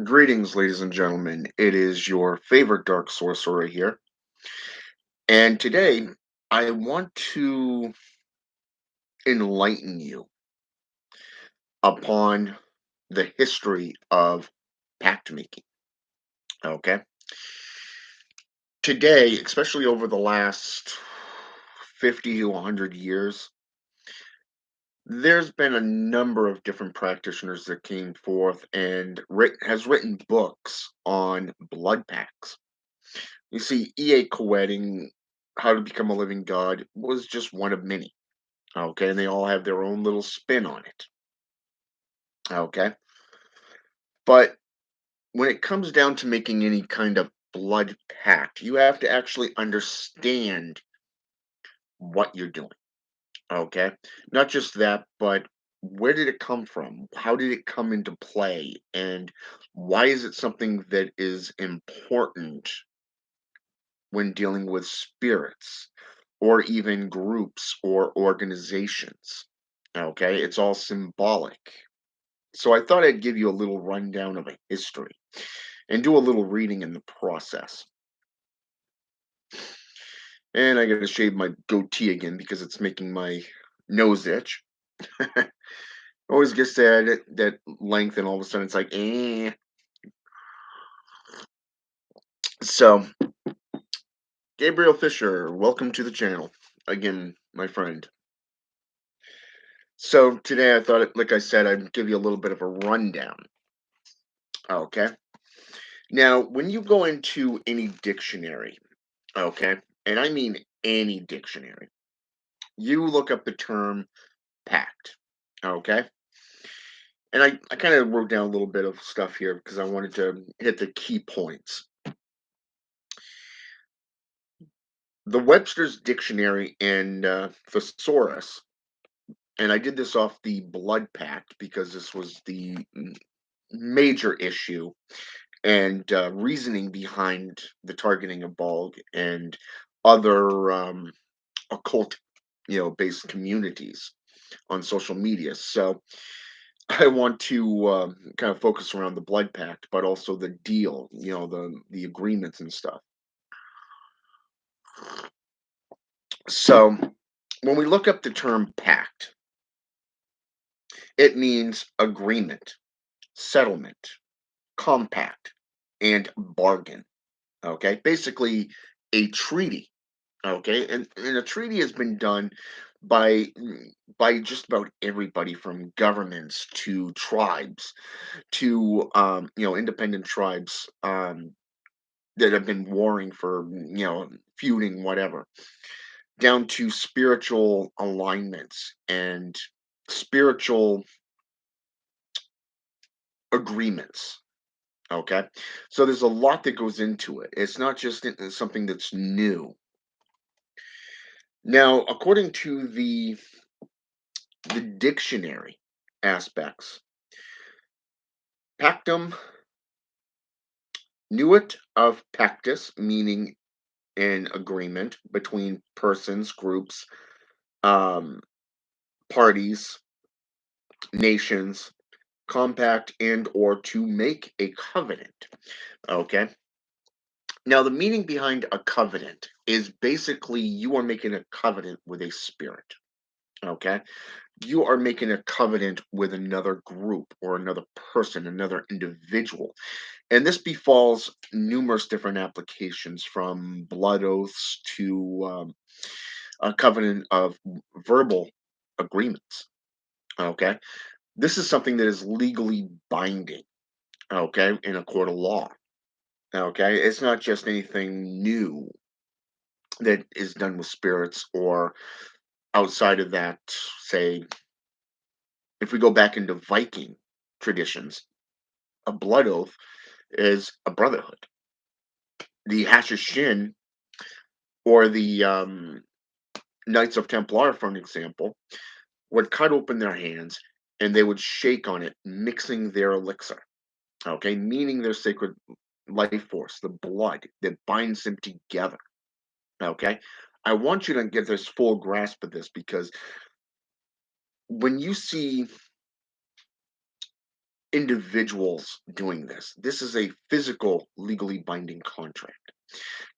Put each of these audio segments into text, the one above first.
Greetings, ladies and gentlemen. It is your favorite dark sorcerer here. And today I want to enlighten you upon the history of pact making. Okay. Today, especially over the last 50 to 100 years, there's been a number of different practitioners that came forth and has written books on blood pacts. You see, E.A. Coetting, How to Become a Living God, was just one of many. Okay, and they all have their own little spin on it. Okay, but when it comes down to making any kind of blood pact, you have to actually understand what you're doing. Okay, not just that, but where did it come from? How did it come into play? And why is it something that is important when dealing with spirits or even groups or organizations? Okay, it's all symbolic. So I thought I'd give you a little rundown of a history and do a little reading in the process. And I gotta shave my goatee again because it's making my nose itch. Always gets that length, and all of a sudden it's like, eh. So, Gabriel Fisher, welcome to the channel again, my friend. So today I thought, like I said, I'd give you a little bit of a rundown. Okay. Now, when you go into any dictionary, okay, and I mean any dictionary, you look up the term pact. Okay. And I kind of wrote down a little bit of stuff here because I wanted to hit the key points. The Webster's Dictionary and Thesaurus, and I did this off the Blood Pact because this was the major issue and reasoning behind the targeting of Bulg and other occult, based communities on social media. So I want to kind of focus around the blood pact, but also the deal, the agreements and stuff. So when we look up the term pact, it means agreement, settlement, compact, and bargain. Okay, basically a treaty. Okay, and a treaty has been done by by just about everybody from governments to tribes to independent tribes that have been warring for feuding whatever, down to spiritual alignments and spiritual agreements. Okay, so there's a lot that goes into it. It's not just something that's new. Now, according to the dictionary aspects, pactum nuit of pactus, meaning an agreement between persons, groups, um, parties, nations, compact and or to make a covenant. Okay. Now the meaning behind a covenant is basically you are making a covenant with a spirit. Okay. You are making a covenant with another group or another person, another individual. And this befalls numerous different applications from blood oaths to a covenant of verbal agreements. Okay. This is something that is legally binding, okay, in a court of law. Okay. It's not just anything new that is done with spirits or outside of that, say, if we go back into Viking traditions, a blood oath is a brotherhood. The Hashishin or the Knights of Templar, for an example, would cut open their hands and they would shake on it, mixing their elixir, okay, meaning their sacred life force, the blood that binds them together, okay. I want you to get this full grasp of this because when you see individuals doing this. This is a physical, legally binding contract.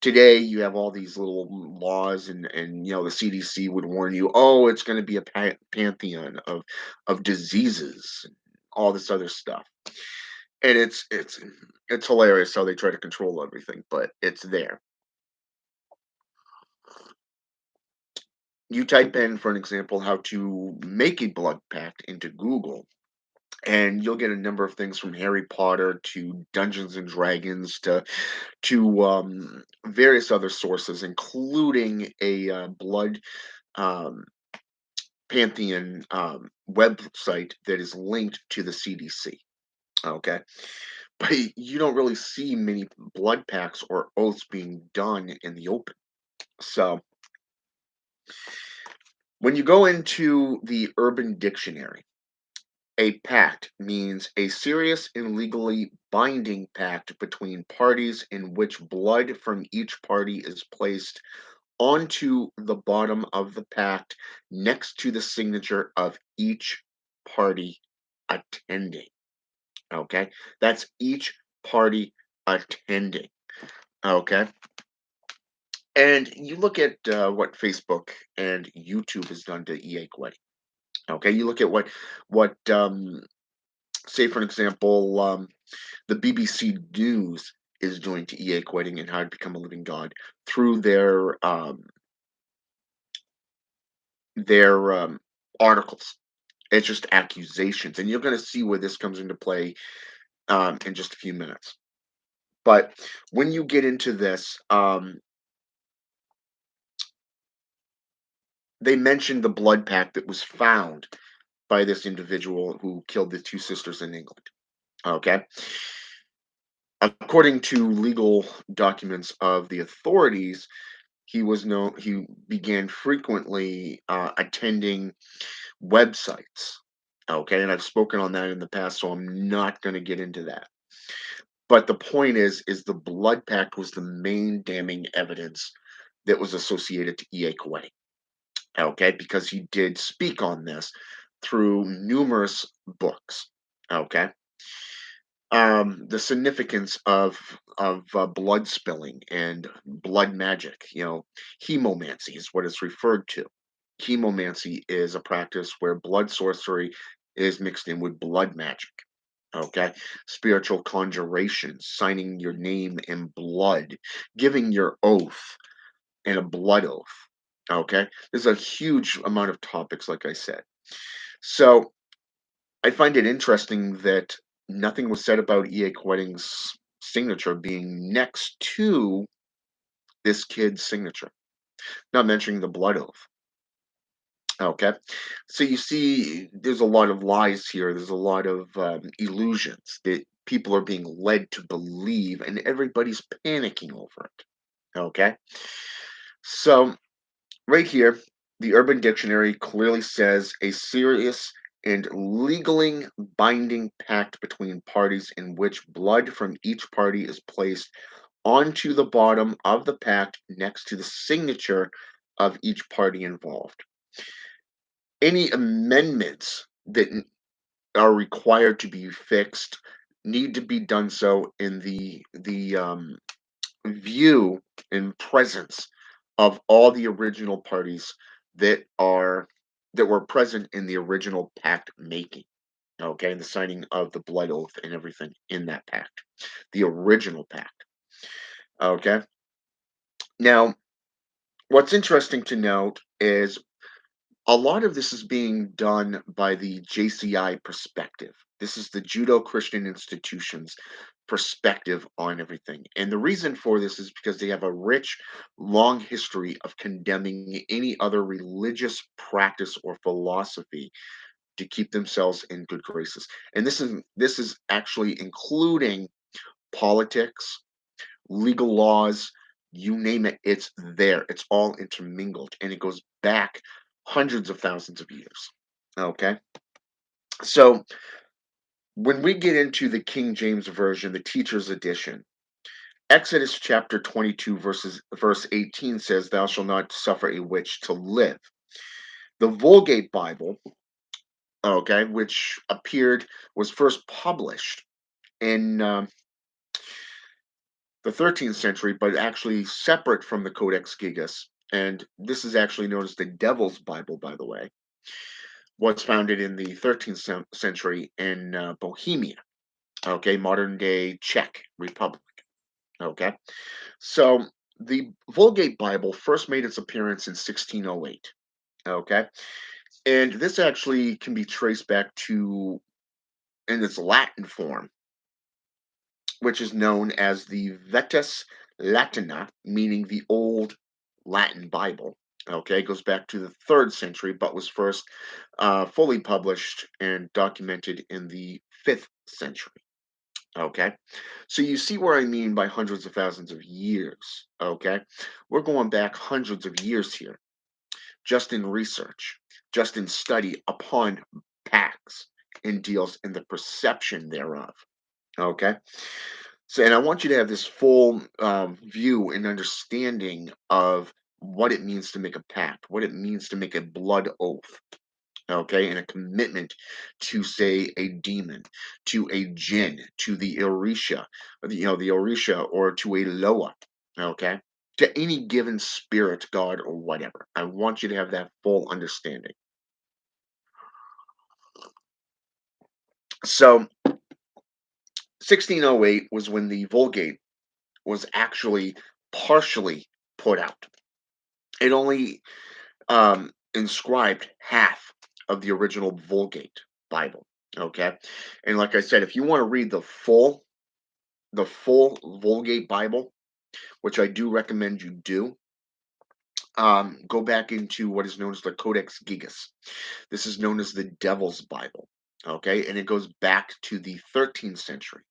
Today, you have all these little laws, and the CDC would warn you, oh, it's going to be a pantheon of diseases, all this other stuff, and it's hilarious how they try to control everything, but it's there. You type in, for an example, how to make a blood pact into Google, and you'll get a number of things from Harry Potter to Dungeons and Dragons to various other sources, including a blood um, pantheon website that is linked to the CDC. Okay, but you don't really see many blood pacts or oaths being done in the open. So when you go into the Urban Dictionary, a pact means a serious and legally binding pact between parties in which blood from each party is placed onto the bottom of the pact next to the signature of each party attending. Okay? That's each party attending. Okay? And you look at what Facebook and YouTube has done to EA Query. Okay? You look at what say, for an example, the BBC News is doing to EA Quitting and How to Become a Living God through their articles. It's just accusations, and you're going to see where this comes into play in just a few minutes. But when you get into this, they mentioned the blood pact that was found by this individual who killed the two sisters in England. Okay, according to legal documents of the authorities, he began frequently attending websites. Okay, and I've spoken on that in the past, so I'm not going to get into that. But the point is the blood pact was the main damning evidence that was associated to E.A. Kuwait. Okay, because he did speak on this through numerous books. Okay, the significance of blood spilling and blood magic. Hemomancy is what it's referred to. Chemomancy is a practice where blood sorcery is mixed in with blood magic. Okay, spiritual conjuration, signing your name in blood, giving your oath and a blood oath. Okay, there's a huge amount of topics, like I said. So I find it interesting that nothing was said about E.A. Quetting's signature being next to this kid's signature, not mentioning the blood oath. Okay. So you see, there's a lot of lies here. There's a lot of illusions that people are being led to believe, and everybody's panicking over it. Okay. So, right here, the Urban Dictionary clearly says a serious and legally binding pact between parties in which blood from each party is placed onto the bottom of the pact next to the signature of each party involved. Any amendments that are required to be fixed need to be done so in the view and presence of all the original parties that are that were present in the original pact making. Okay, and the signing of the blood oath and everything in that pact, the original pact. Okay, now what's interesting to note is a lot of this is being done by the JCI perspective. This is the Judo Christian Institution's perspective on everything. And the reason for this is because they have a rich, long history of condemning any other religious practice or philosophy to keep themselves in good graces. And this is actually including politics, legal laws, you name it, it's there. It's all intermingled and it goes back hundreds of thousands of years. Okay. So when we get into the King James Version, the teacher's edition, Exodus chapter 22, verse 18 says, "Thou shalt not suffer a witch to live." The Vulgate Bible okay, which was first published in the 13th century, but actually separate from the Codex Gigas. And this is actually known as the Devil's Bible, by the way. Was founded in the 13th century in Bohemia, okay, modern day Czech Republic, okay. So the Vulgate Bible first made its appearance in 1608, okay, and this actually can be traced back to, in its Latin form, which is known as the Vetus Latina, meaning the Old Latin Bible. Okay, it goes back to the 3rd century, but was first fully published and documented in the 5th century. Okay, so you see where I mean by hundreds of thousands of years. Okay, we're going back hundreds of years here, just in research, just in study upon pacts and deals and the perception thereof. Okay, so, and I want you to have this full view and understanding of what it means to make a pact, what it means to make a blood oath, okay, and a commitment to, say, a demon, to a jinn, to the Orisha, the Orisha, or to a Loa, okay, to any given spirit, god, or whatever. I want you to have that full understanding. So, 1608 was when the Vulgate was actually partially put out. It only inscribed half of the original Vulgate Bible. Okay, and like I said, if you want to read the full Vulgate Bible, which I do recommend you do, go back into what is known as the Codex Gigas. This is known as the Devil's Bible. Okay, and it goes back to the 13th century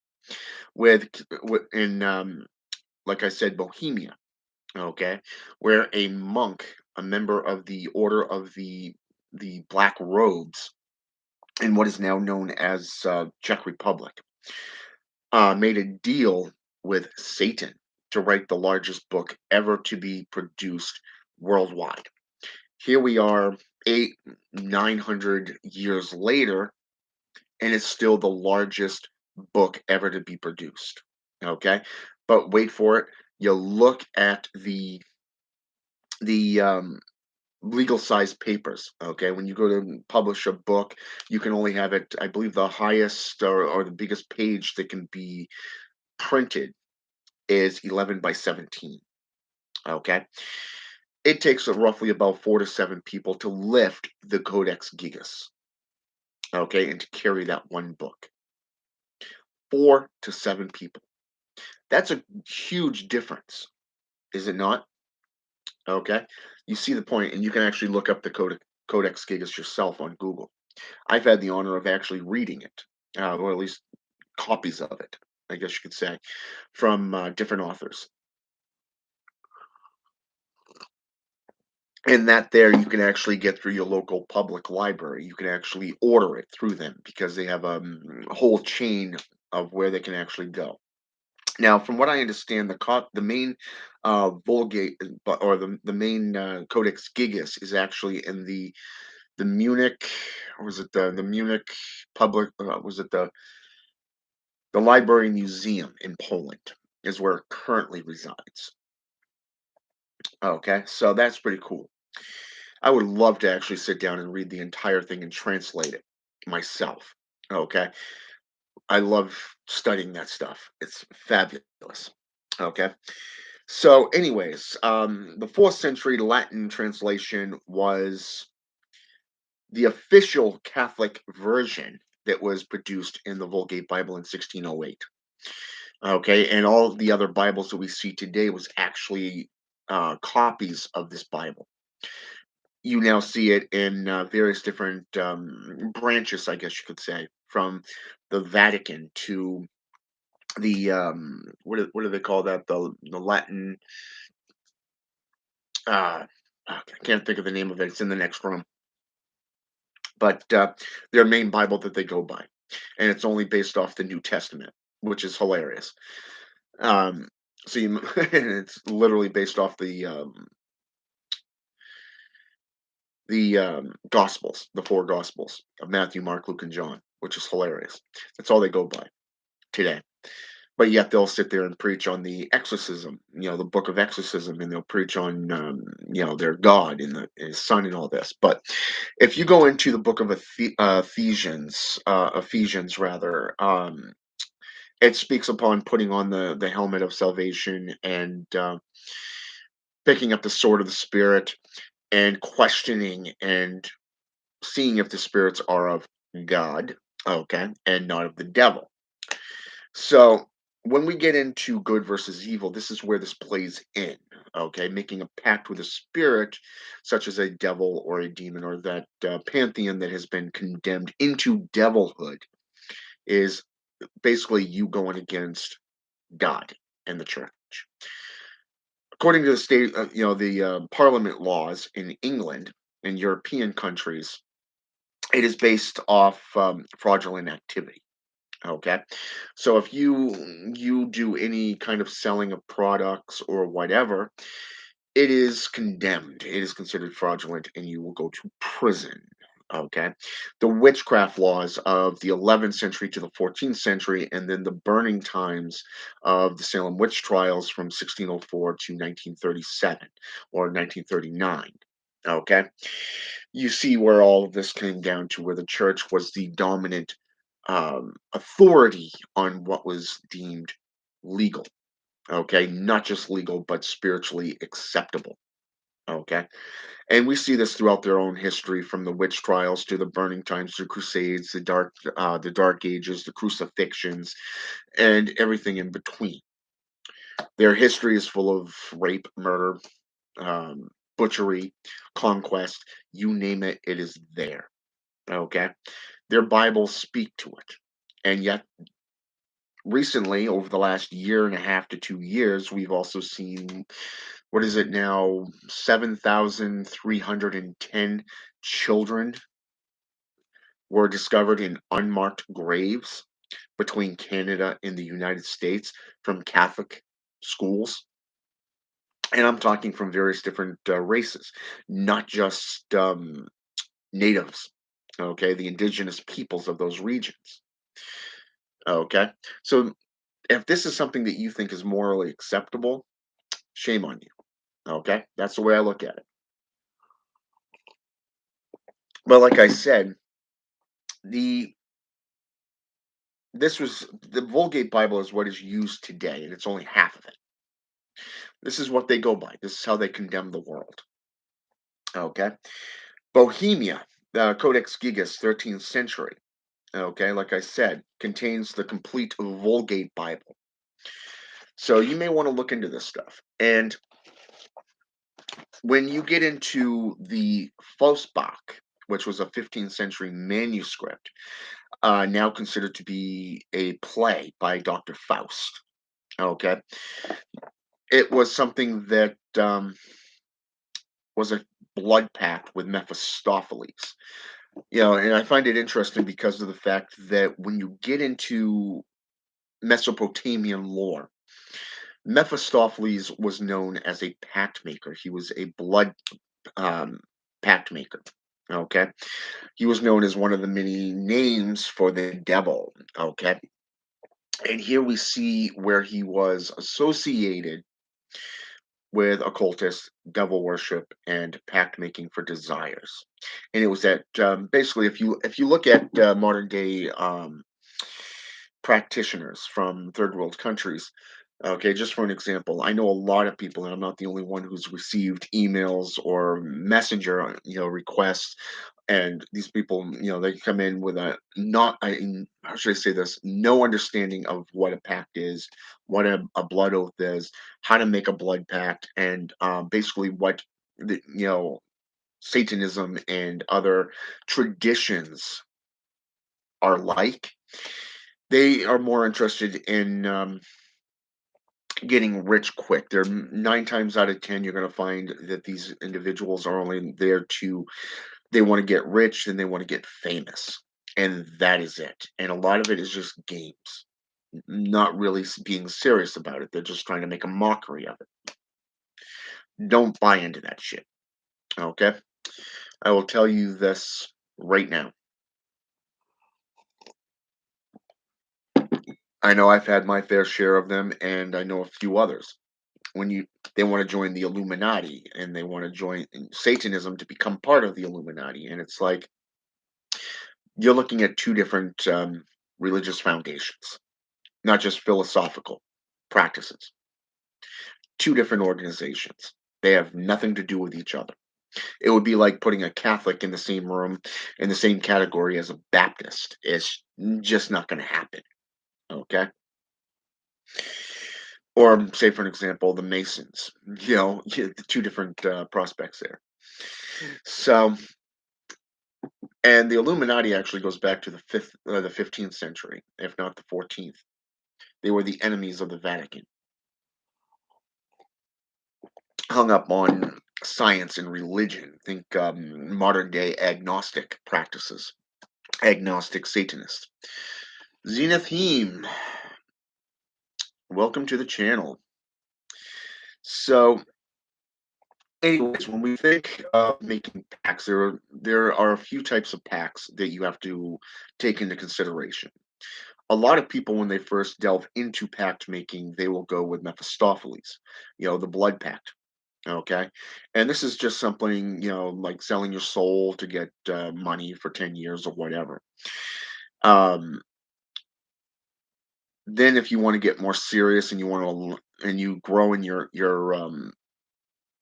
in like I said, Bohemia. Okay, where a monk, a member of the Order of the Black Robes, in what is now known as Czech Republic, made a deal with Satan to write the largest book ever to be produced worldwide. Here we are, 900 years later, and it's still the largest book ever to be produced. Okay, but wait for it. You look at the legal size papers. Okay, when you go to publish a book, you can only have it, I believe the highest or the biggest page that can be printed is 11 by 17. Okay, it takes roughly about 4 to 7 people to lift the Codex Gigas, okay, and to carry that one book. 4 to 7 people. That's a huge difference, is it not? Okay, you see the point, and you can actually look up the Codex Gigas yourself on Google. I've had the honor of actually reading it, or at least copies of it, I guess you could say, from different authors. And that there you can actually get through your local public library. You can actually order it through them because they have a whole chain of where they can actually go. Now, from what I understand, the main Vulgate, or the main Codex Gigas is actually in the Munich, or was it the Munich public? Was it the Library Museum in Poland is where it currently resides. Okay, so that's pretty cool. I would love to actually sit down and read the entire thing and translate it myself. Okay, I love studying that stuff. It's fabulous. Okay, so anyways, the 4th century Latin translation was the official Catholic version that was produced in the Vulgate Bible in 1608. Okay, and all of the other Bibles that we see today was actually copies of this Bible. You now see it in various different branches, I guess you could say, from the Vatican to the what do they call that? The Latin. I can't think of the name of it. It's in the next room, but their main Bible that they go by, and it's only based off the New Testament, which is hilarious. Um, so it's literally based off the Gospels, the four Gospels of Matthew, Mark, Luke, and John, which is hilarious. That's all they go by today. But yet they'll sit there and preach on the exorcism, the book of exorcism, and they'll preach on, their God and his son and all this. But if you go into the book of Ephesians rather, it speaks upon putting on the helmet of salvation and picking up the sword of the Spirit and questioning and seeing if the spirits are of God, okay, and not of the devil. So when we get into good versus evil, this is where this plays in, okay, making a pact with a spirit, such as a devil or a demon or that pantheon that has been condemned into devilhood, is basically you going against God and the church. According to the state, the parliament laws in England and European countries, it is based off fraudulent activity. Okay, so if you do any kind of selling of products or whatever, it is condemned. It is considered fraudulent, and you will go to prison. Okay, the witchcraft laws of the 11th century to the 14th century, and then the burning times of the Salem witch trials from 1604 to 1937 or 1939. Okay, you see where all of this came down to, where the church was the dominant authority on what was deemed legal. Okay, not just legal, but spiritually acceptable. Okay, and we see this throughout their own history, from the witch trials to the burning times, the crusades, the dark ages, the crucifixions, and everything in between. Their history is full of rape, murder, butchery, conquest, you name it, it is there. Okay, their Bibles speak to it, and yet recently, over the last year and a half to 2 years, we've also seen, what is it now, 7,310 children were discovered in unmarked graves between Canada and the United States from Catholic schools. And I'm talking from various different races, not just natives, okay, the indigenous peoples of those regions. Okay, so if this is something that you think is morally acceptable, shame on you. Okay, that's the way I look at it. But like I said, the the Vulgate Bible is what is used today, and it's only half of it. This is what they go by. This is how they condemn the world. Okay, Bohemia, Codex Gigas, 13th century. Okay, like I said, contains the complete Vulgate Bible. So you may want to look into this stuff. And when you get into the FaustBach, which was a 15th century manuscript, now considered to be a play by Dr. Faust. Okay, it was something that was a blood pact with Mephistopheles. And I find it interesting because of the fact that when you get into Mesopotamian lore, Mephistopheles was known as a pact maker. He was a blood um, pact maker. Okay, he was known as one of the many names for the devil. Okay, and here we see where he was associated with occultists, devil worship, and pact making for desires. And it was that basically, if you look at modern day practitioners from third world countries. Okay, just for an example, I know a lot of people, and I'm not the only one who's received emails or messenger, requests. And these people, they come in with a not, how should I say this, no understanding of what a pact is, what a blood oath is, how to make a blood pact, and basically what Satanism and other traditions are like. They are more interested in getting rich quick. They're 9 times out of 10, you're going to find that these individuals are only there to, they want to get rich and they want to get famous. And that is it. And a lot of it is just games, not really being serious about it. They're just trying to make a mockery of it. Don't buy into that shit. Okay. I will tell you this right now. I know I've had my fair share of them, and I know a few others. When they want to join the Illuminati and they want to join Satanism to become part of the Illuminati, and it's like you're looking at two different religious foundations, not just philosophical practices. Two different organizations. They have nothing to do with each other. It would be like putting a Catholic in the same room, in the same category as a Baptist. It's just not going to happen. Okay. Or say, for an example, the Masons. The two different prospects there. So, and the Illuminati actually goes back to the 15th century, if not the 14th. They were the enemies of the Vatican, hung up on science and religion. Think modern day agnostic practices, agnostic Satanists. Zenith Heem, welcome to the channel. So, anyways, when we think of making pacts, there are a few types of pacts that you have to take into consideration. A lot of people, when they first delve into pact making, they will go with Mephistopheles, the Blood Pact. Okay, and this is just something like selling your soul to get money for 10 years or whatever. Um, then, if you want to get more serious and you want to and you grow in your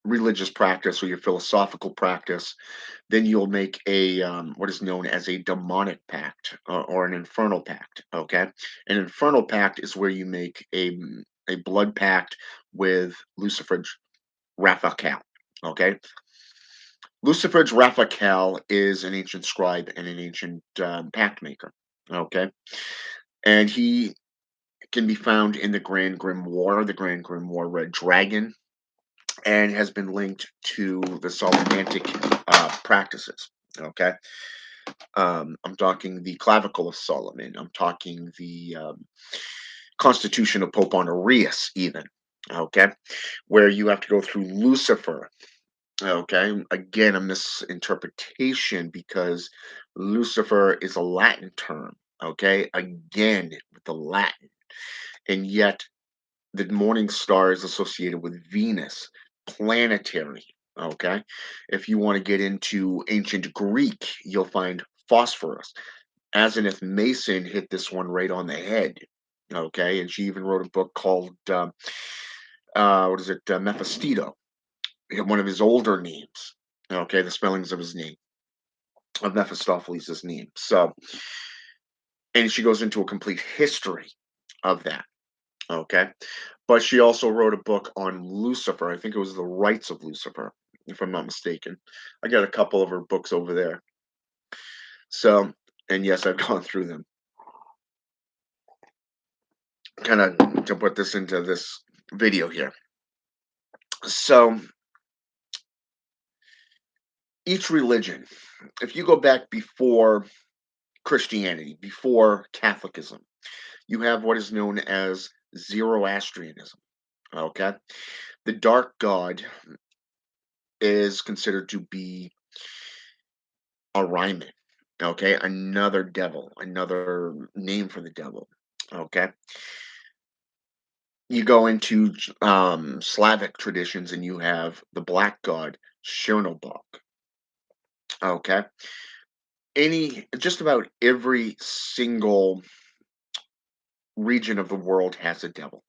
religious practice or your philosophical practice, then you'll make a what is known as a demonic pact or an infernal pact. Okay, an infernal pact is where you make a blood pact with Lucifer's Raphael. Okay, Lucifer's Raphael is an ancient scribe and an ancient pact maker. Okay, and he can be found in the Grand Grimoire Red Dragon, and has been linked to the Solomantic practices. Okay, I'm talking the Clavicle of Solomon. I'm talking the Constitution of Pope Honorius, even. Okay, where you have to go through Lucifer. Okay, again, a misinterpretation because Lucifer is a Latin term. Okay, again, with the Latin, and yet the morning star is associated with Venus, planetary. Okay. If you want to get into ancient Greek, you'll find phosphorus. Asenath Mason hit this one right on the head. Okay. And she even wrote a book called, what is it, Mephisto, one of his older names. Okay. The spellings of his name, of Mephistopheles' name. So, and she goes into a complete history of that. Okay. But she also wrote a book on Lucifer. I think it was The Rights of Lucifer, if I'm not mistaken. I got a couple of her books over there. So, and yes, I've gone through them. Kind of to put this into this video here. So, each religion, if you go back before Christianity, before Catholicism, you have what is known as Zoroastrianism. Okay. The dark god is considered to be Orion. Okay, another devil, another name for the devil. Okay, you go into Slavic traditions and you have the black god Chernobog. Okay, just about every single region of the world has a devil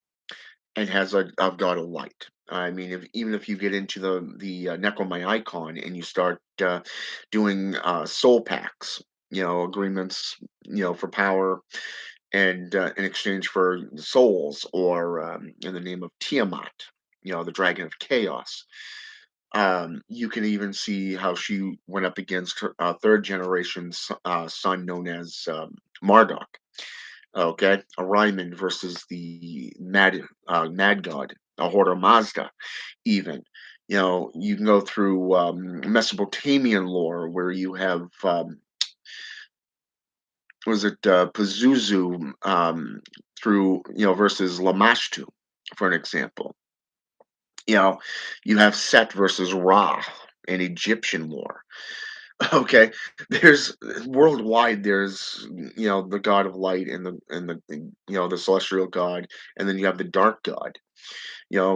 and has a god of light. I mean, even if you get into the Necromyicon and you start doing soul pacts, agreements, for power and in exchange for souls, or in the name of Tiamat, the dragon of chaos. You can even see how she went up against her third generation son known as Marduk. Okay, Orion versus the Mad God, Ahura Mazda. Even, you can go through Mesopotamian lore where you have was it Pazuzu through versus Lamashtu, for an example. You know, you have Set versus Ra in Egyptian lore. Okay, there's worldwide. There's the god of light and the celestial god, and then you have the dark god.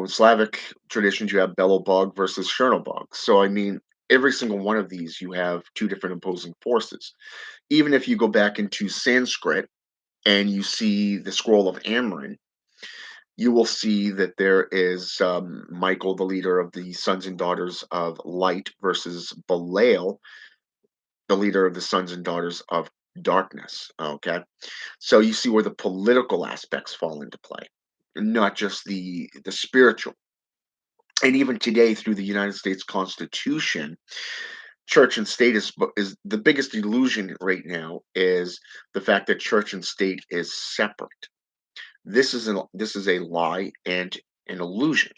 Slavic traditions, you have Belobog versus Chernobog. So I mean, every single one of these, you have two different opposing forces. Even if you go back into Sanskrit and you see the scroll of Amrin, you will see that there is Michael, the leader of the sons and daughters of light, versus Belial, the leader of the sons and daughters of darkness. Okay, so you see where the political aspects fall into play, not just the spiritual. And even today, through the United States Constitution, church and state is the biggest illusion right now, is the fact that church and state is separate. This is a lie and an illusion.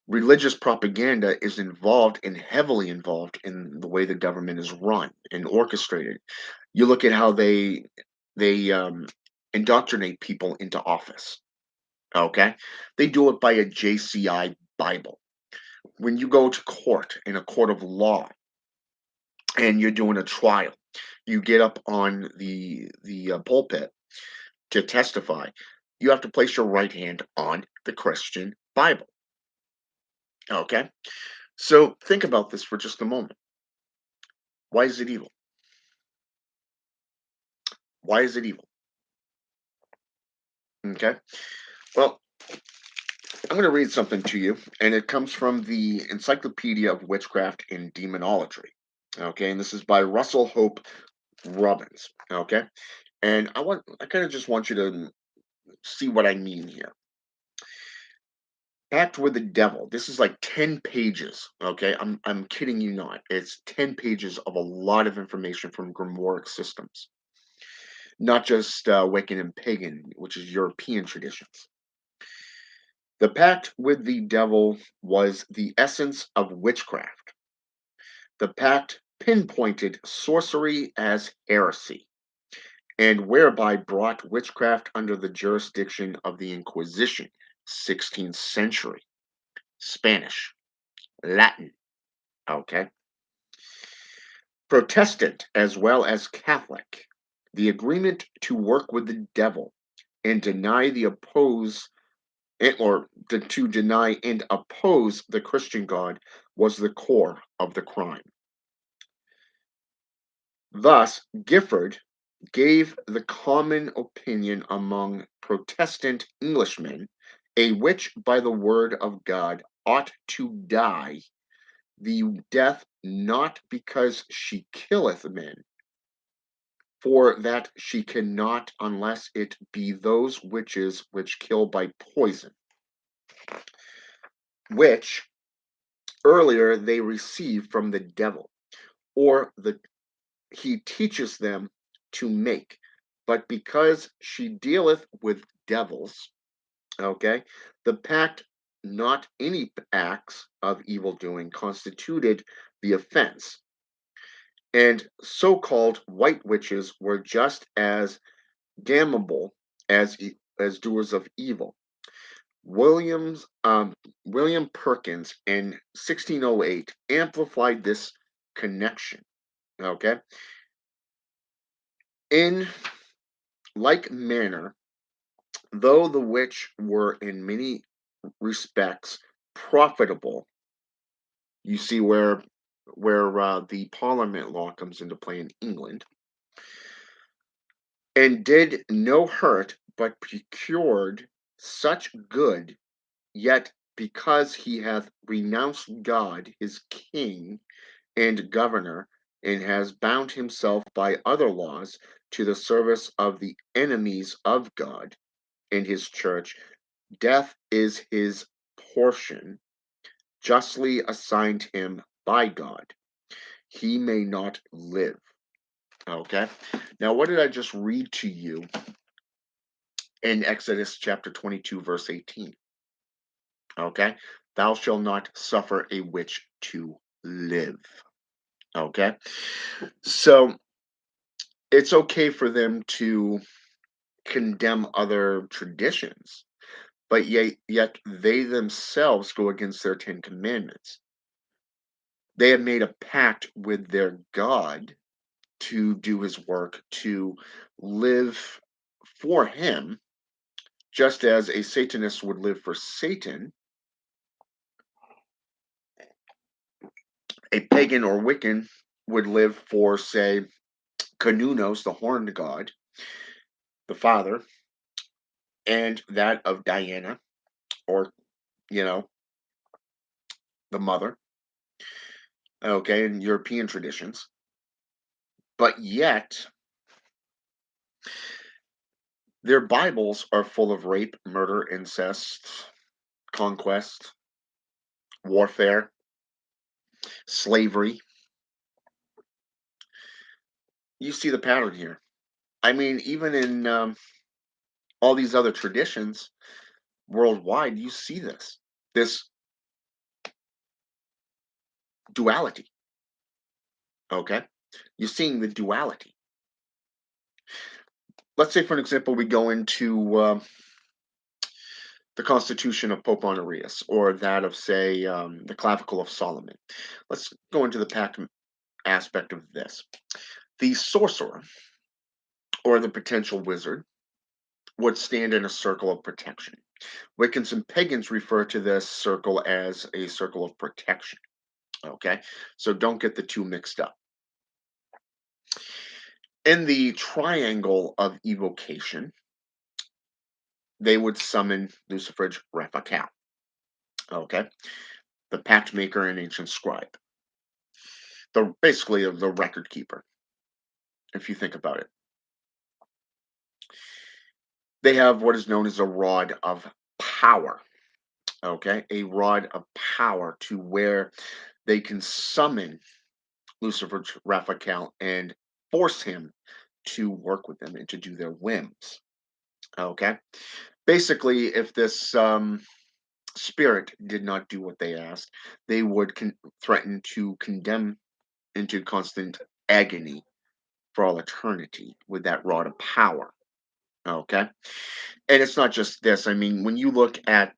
Religious propaganda is involved and heavily involved in the way the government is run and orchestrated. You look at how they indoctrinate people into office. Okay, they do it by a JCI Bible. When you go to court in a court of law and you're doing a trial, you get up on the pulpit to testify. You have to place your right hand on the Christian Bible. Okay, so think about this for just a moment. Why is it evil? Why is it evil? Okay, well, I'm going to read something to you, and it comes from the Encyclopedia of Witchcraft and Demonology. Okay, and this is by Russell Hope Robbins. Okay, and I kind of just want you to see what I mean here. Pact with the Devil. This is like 10 pages. Okay, I'm kidding you not. It's 10 pages of a lot of information from Grimoire systems, not just Wiccan and Pagan, which is European traditions. The pact with the devil was the essence of witchcraft. The pact pinpointed sorcery as heresy, and whereby brought witchcraft under the jurisdiction of the Inquisition, 16th century, Spanish, Latin, okay? Protestant as well as Catholic. The agreement to work with the devil and deny the oppose to deny and oppose the Christian God was the core of the crime. Thus, Gifford gave the common opinion among Protestant Englishmen, a witch by the word of God ought to die, the death not because she killeth men, for that she cannot unless it be those witches which kill by poison, which earlier they receive from the devil, or he teaches them to make. But because she dealeth with devils, okay, the pact, not any acts of evil doing, constituted the offense. And so called white witches were just as damnable as doers of evil. Williams William Perkins in 1608 amplified this connection. Okay, in like manner, though the which were in many respects profitable, you see where the Parliament law comes into play in England, and did no hurt, but procured such good, yet because he hath renounced God his King and Governor, and has bound himself by other laws to the service of the enemies of God and his church, death is his portion, justly assigned him by God. He may not live. Okay. Now, what did I just read to you in Exodus chapter 22, verse 18? Okay. Thou shalt not suffer a witch to live. Okay. So it's okay for them to condemn other traditions, but yet they themselves go against their Ten Commandments. They had made a pact with their God to do his work, to live for him, just as a Satanist would live for Satan. A pagan or Wiccan would live for, say, Canunos, the horned god, the father, and that of Diana, or, you know, the mother, okay, in European traditions. But yet, their Bibles are full of rape, murder, incest, conquest, warfare, slavery. You see the pattern here. I mean, even in all these other traditions worldwide, you see this duality. Okay, you're seeing the duality. Let's say, for an example, we go into the Constitution of Pope Honorius, or that of, say, the Clavicle of Solomon. Let's go into the pact aspect of this. The sorcerer, or the potential wizard, would stand in a circle of protection. Wiccans and pagans refer to this circle as a circle of protection. Okay, so don't get the two mixed up. In the triangle of evocation, they would summon Lucifer's Raphael. Okay, the pact maker and ancient scribe. Basically the record keeper, if you think about it. They have what is known as a rod of power. Okay, a rod of power to where they can summon Lucifer's Raphael and force him to work with them and to do their whims. Okay, basically, if this spirit did not do what they asked, they would threaten to condemn into constant agony for all eternity with that rod of power. Okay, and it's not just this. I mean, when you look at,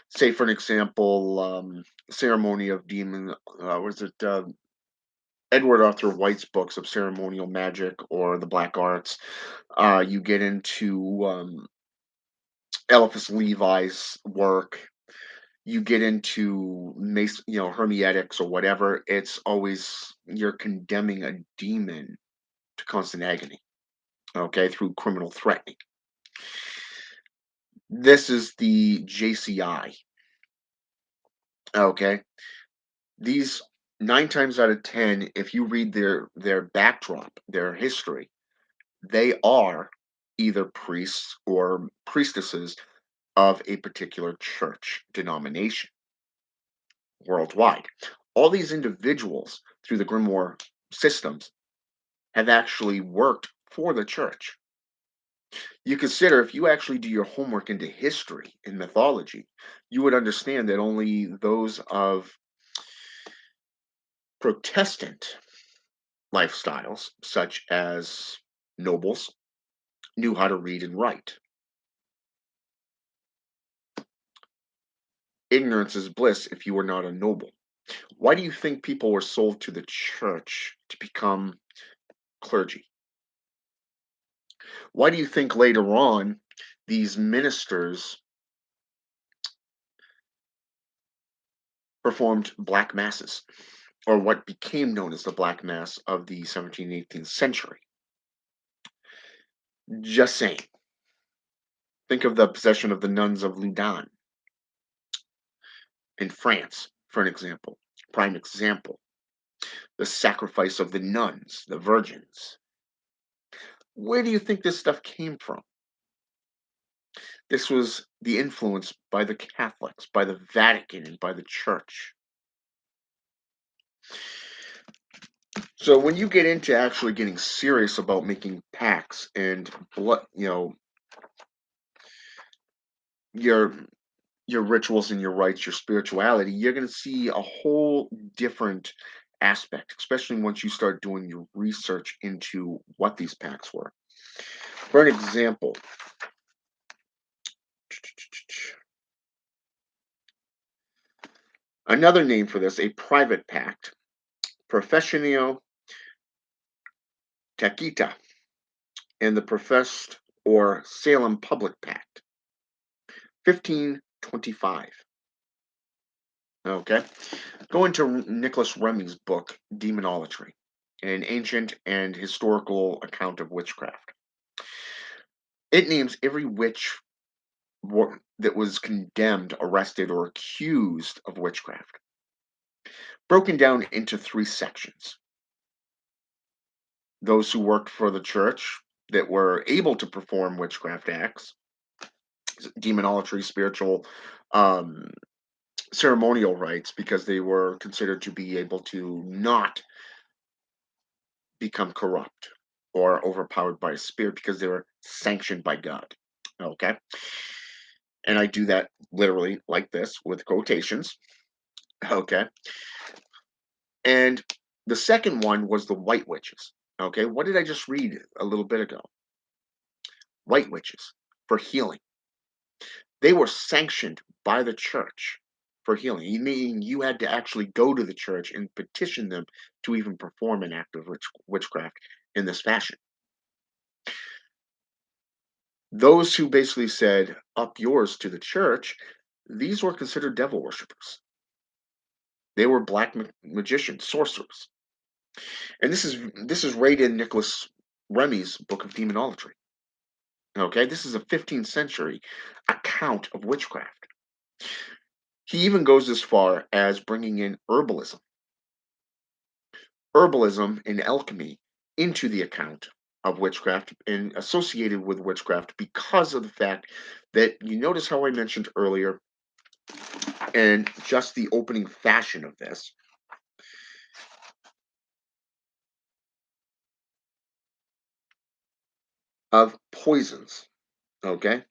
say, for an example, ceremony of demon, was it Edward Arthur White's books of ceremonial magic or the black arts? You get into Eliphas Levi's work. You get into hermeneutics or whatever. It's always you're condemning a demon to constant agony. Okay, through criminal threatening. This is the JCI. Okay, these 9 times out of 10, if you read their backdrop, their history, they are either priests or priestesses of a particular church denomination worldwide. All these individuals through the Grimoire systems have actually worked for the church. You consider, if you actually do your homework into history and mythology, you would understand that only those of Protestant lifestyles, such as nobles, knew how to read and write. Ignorance is bliss if you were not a noble. Why do you think people were sold to the church to become clergy? Why do you think later on these ministers performed black masses, or what became known as the Black Mass of the 17th and 18th century? Just saying. Think of the possession of the nuns of Loudun in France, for an example. Prime example. The sacrifice of the nuns, the virgins. Where do you think this stuff came from? This was the influence by the Catholics, by the Vatican, and by the church. So when you get into actually getting serious about making pacts and blood, your rituals and your rites, your spirituality, you're going to see a whole different aspect, especially once you start doing your research into what these pacts were. For an example, Another name for this, a private pact, professionio tacita, and the professed or Salem Public Pact, 1525. Okay, go into Nicholas Remy's book, Demonology, an ancient and historical account of witchcraft. It names every witch that was condemned, arrested, or accused of witchcraft, broken down into three sections. Those who worked for the church that were able to perform witchcraft acts, demonology, spiritual, um, ceremonial rites, because they were considered to be able to not become corrupt or overpowered by a spirit because they were sanctioned by God. Okay. And I do that literally like this with quotations. Okay. And the second one was the white witches. Okay. What did I just read a little bit ago? White witches for healing. They were sanctioned by the church for healing, meaning you had to actually go to the church and petition them to even perform an act of witchcraft in this fashion. Those who basically said, up yours to the church, these were considered devil worshippers. They were black magicians, sorcerers. And this is right in Nicholas Remy's book of Demonology. Okay, this is a 15th century account of witchcraft. He even goes as far as bringing in herbalism and alchemy into the account of witchcraft and associated with witchcraft because of the fact that you notice how I mentioned earlier and just the opening fashion of this. Of poisons. Okay.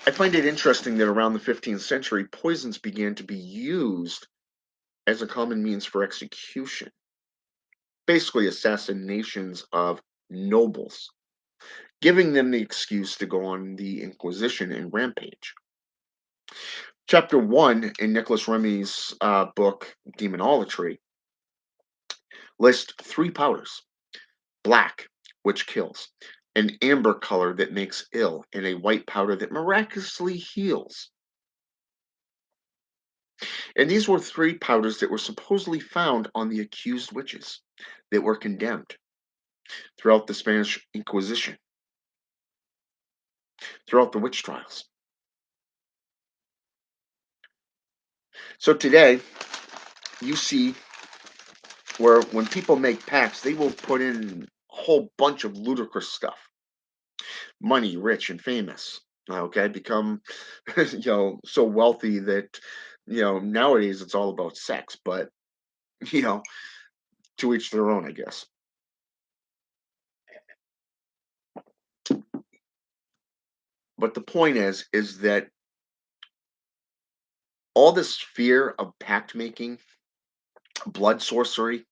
I find it interesting that around the 15th century, poisons began to be used as a common means for execution, basically assassinations of nobles, giving them the excuse to go on the Inquisition and rampage. Chapter 1 in Nicholas Remy's book, Demonology, lists three powders: black, which kills, an amber color that makes ill, and a white powder that miraculously heals. And these were three powders that were supposedly found on the accused witches that were condemned throughout the Spanish Inquisition, throughout the witch trials. So today, you see where when people make pacts, they will put in a whole bunch of ludicrous stuff: money, rich, and famous. Okay, become so wealthy that nowadays it's all about sex, but you know to each their own, I guess. But the point is that all this fear of pact making, blood sorcery,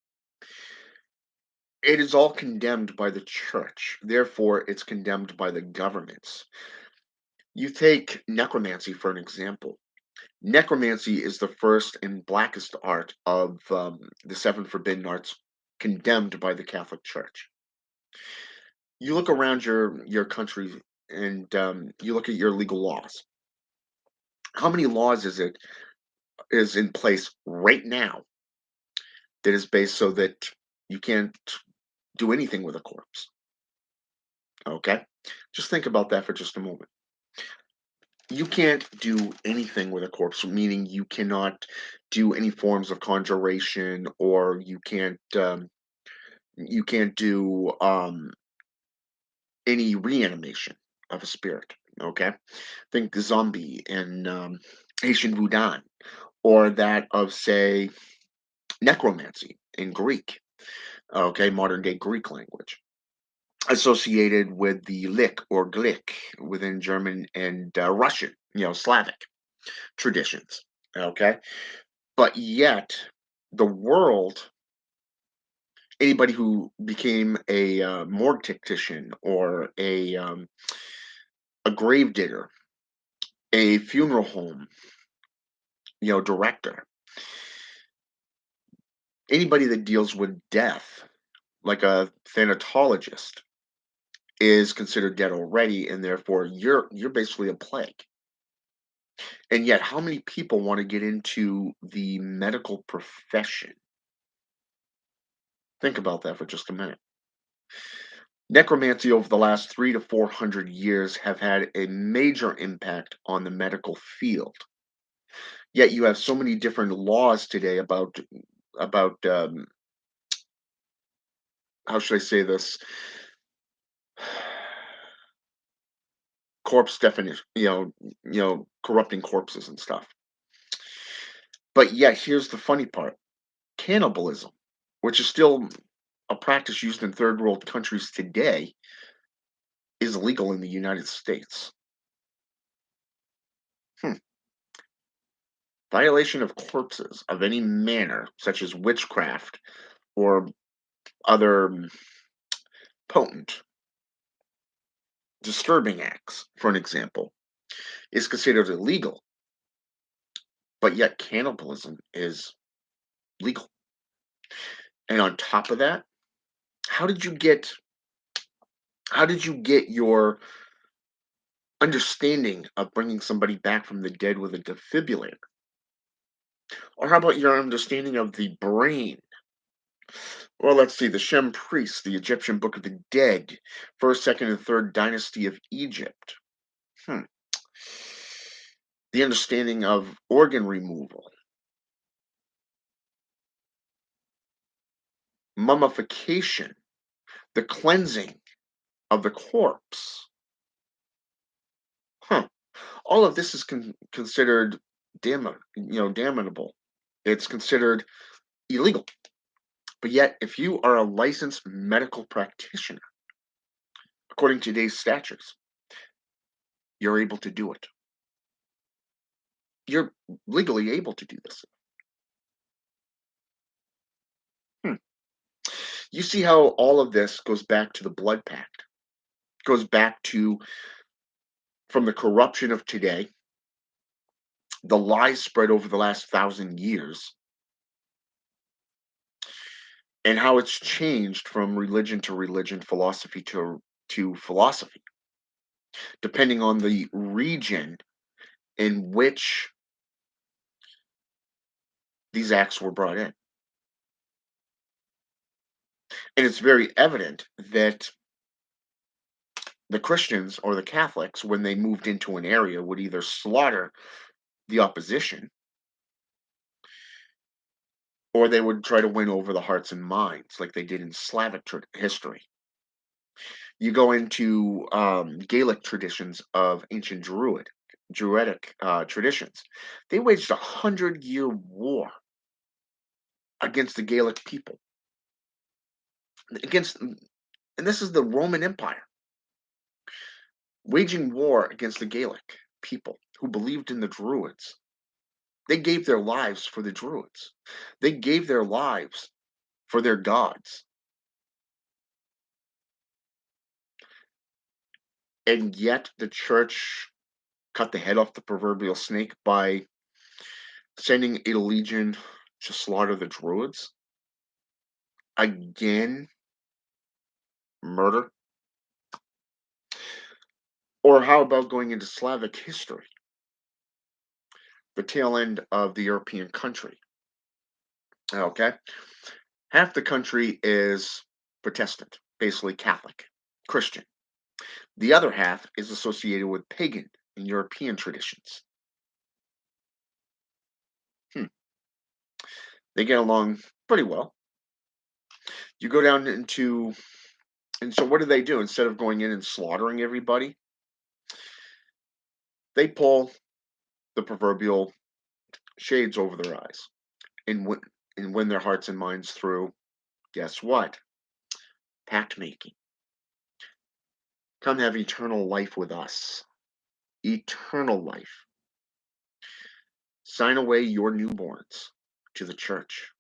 it is all condemned by the church. Therefore, it's condemned by the governments. You take necromancy for an example. Necromancy is the first and blackest art of the seven forbidden arts condemned by the Catholic Church. You look around your country and you look at your legal laws. How many laws is in place right now that is based so that you can't do anything with a corpse? Okay, just think about that for just a moment. You can't do anything with a corpse, meaning you cannot do any forms of conjuration, or you can't do any reanimation of a spirit. Okay, think zombie in Haitian Voodoo, or that of, say, necromancy in Greek. Okay, modern day Greek language, associated with the Lik or Glik within German and Russian, Slavic traditions. Okay, but yet the world, anybody who became a morgue tactician or a grave digger, a funeral home director. Anybody that deals with death, like a thanatologist, is considered dead already, and therefore you're basically a plague. And yet, how many people want to get into the medical profession? Think about that for just a minute. Necromancy over the last 3 to 400 years have had a major impact on the medical field. Yet you have so many different laws today about how should I say this? Corpse definition, corrupting corpses and stuff. But yet, here's the funny part: cannibalism, which is still a practice used in third world countries today, is illegal in the United States. Hmm. Violation of corpses of any manner, such as witchcraft or other potent, disturbing acts, for an example, is considered illegal, but yet cannibalism is legal. And on top of that, how did you get how did you get your understanding of bringing somebody back from the dead with a defibrillator? Or how about your understanding of the brain? Well, let's see, the Shem priests, the Egyptian Book of the Dead, first, second, and third dynasty of Egypt. Hmm. The understanding of organ removal, mummification, the cleansing of the corpse. Huh. All of this is considered damnable. It's considered illegal. But yet, if you are a licensed medical practitioner, according to today's statutes, you're able to do it. You're legally able to do this. Hmm. You see how all of this goes back to the Blood Pact, goes back to from the corruption of today, the lies spread over the last 1,000 years, and how it's changed from religion to religion, philosophy to philosophy, depending on the region in which these acts were brought in. And it's very evident that the Christians or the Catholics, when they moved into an area, would either slaughter the opposition or they would try to win over the hearts and minds like they did in Slavic history. You go into Gaelic traditions of ancient Druidic traditions. They waged 100-year war against the Gaelic people, and this is the Roman Empire waging war against the Gaelic people who believed in the Druids. They gave their lives for the Druids. They gave their lives for their gods. And yet the church cut the head off the proverbial snake by sending a legion to slaughter the Druids. Again, murder. Or how about going into Slavic history, the tail end of the European country? Okay. Half the country is Protestant, basically Catholic, Christian. The other half is associated with pagan and European traditions. Hmm. They get along pretty well. You go down into, and so what do? Instead of going in and slaughtering everybody, they pull the proverbial shades over their eyes and win their hearts and minds through, guess what? Pact making. Come have eternal life with us. Eternal life. Sign away your newborns to the church.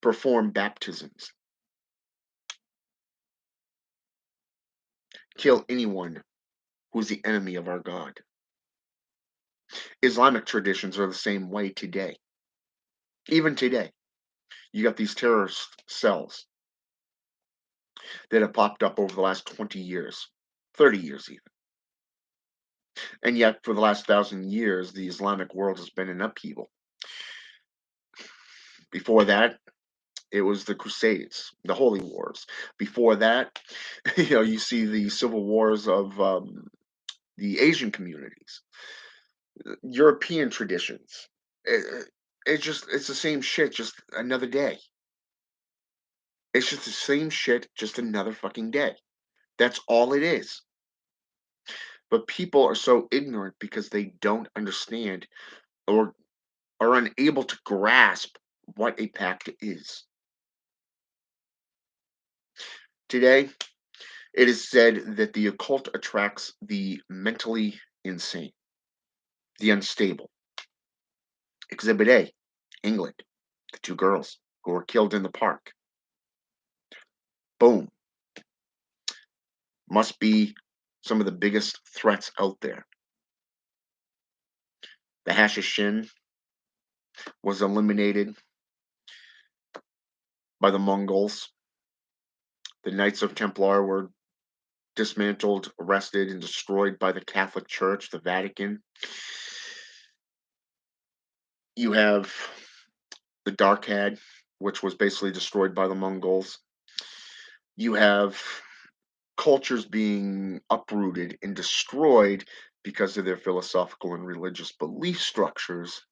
Perform baptisms. Kill anyone who is the enemy of our God. Islamic traditions are the same way today. Even today, you got these terrorist cells that have popped up over the last 20 years, 30 years even. And yet, for the last 1,000 years, the Islamic world has been in upheaval. Before that, it was the Crusades, the Holy Wars. Before that, you see the civil wars of the Asian communities, European traditions. It's the same shit, just another day. It's just the same shit, just another fucking day. That's all it is. But people are so ignorant because they don't understand or are unable to grasp what a pact is. Today, it is said that the occult attracts the mentally insane, the unstable. Exhibit A, England, the two girls who were killed in the park. Boom. Must be some of the biggest threats out there. The Hashishin was eliminated by the Mongols. The Knights of Templar were dismantled, arrested, and destroyed by the Catholic Church, the Vatican. You have the Darkhad, which was basically destroyed by the Mongols. You have cultures being uprooted and destroyed because of their philosophical and religious belief structures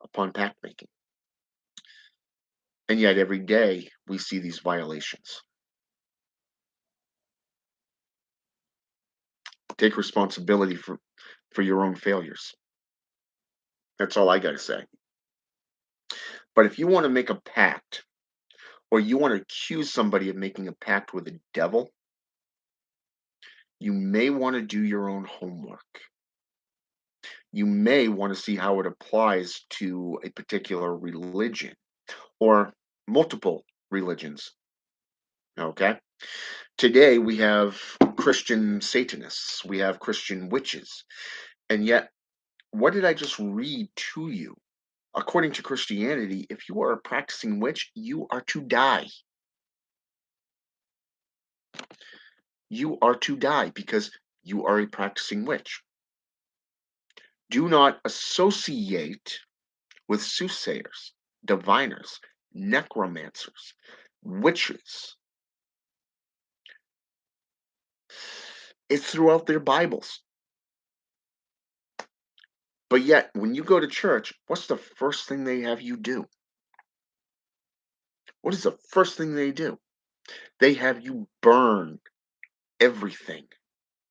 upon pact making. And yet every day we see these violations. Take responsibility for your own failures. That's all I got to say. But if you want to make a pact, or you want to accuse somebody of making a pact with the devil, you may want to do your own homework. You may want to see how it applies to a particular religion or multiple religions. Okay? Today we have Christian Satanists, we have Christian witches, and yet, what did I just read to you? According to Christianity, if you are a practicing witch, you are to die. You are to die because you are a practicing witch. Do not associate with soothsayers, diviners, necromancers, witches. It's throughout their Bibles. But yet, when you go to church, what's the first thing they have you do? What is the first thing they do? They have you burn everything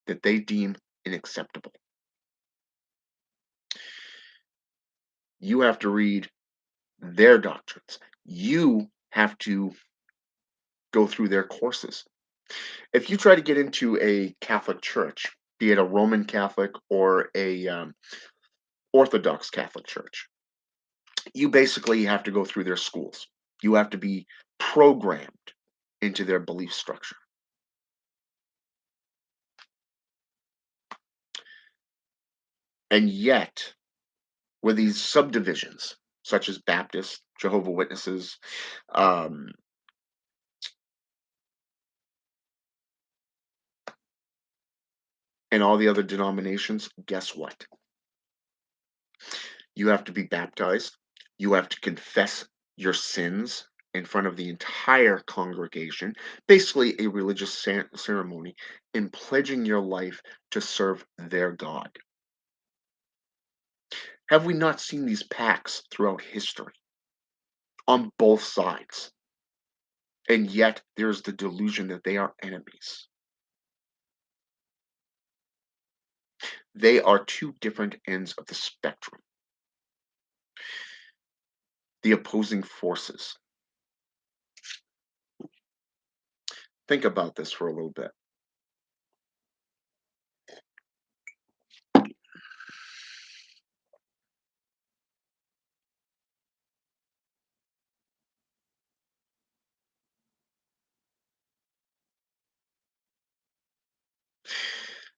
that they deem unacceptable. You have to read their doctrines. You have to go through their courses. If you try to get into a Catholic church, be it a Roman Catholic or a Orthodox Catholic church, you basically have to go through their schools. You have to be programmed into their belief structure. And yet, with these subdivisions, such as Baptists, Jehovah Witnesses, um, and all the other denominations, guess what? You have to be baptized. You have to confess your sins in front of the entire congregation, basically a religious ceremony, in pledging your life to serve their God. Have we not seen these pacts throughout history on both sides? And yet there's the delusion that they are enemies. They are two different ends of the spectrum, the opposing forces. Think about this for a little bit.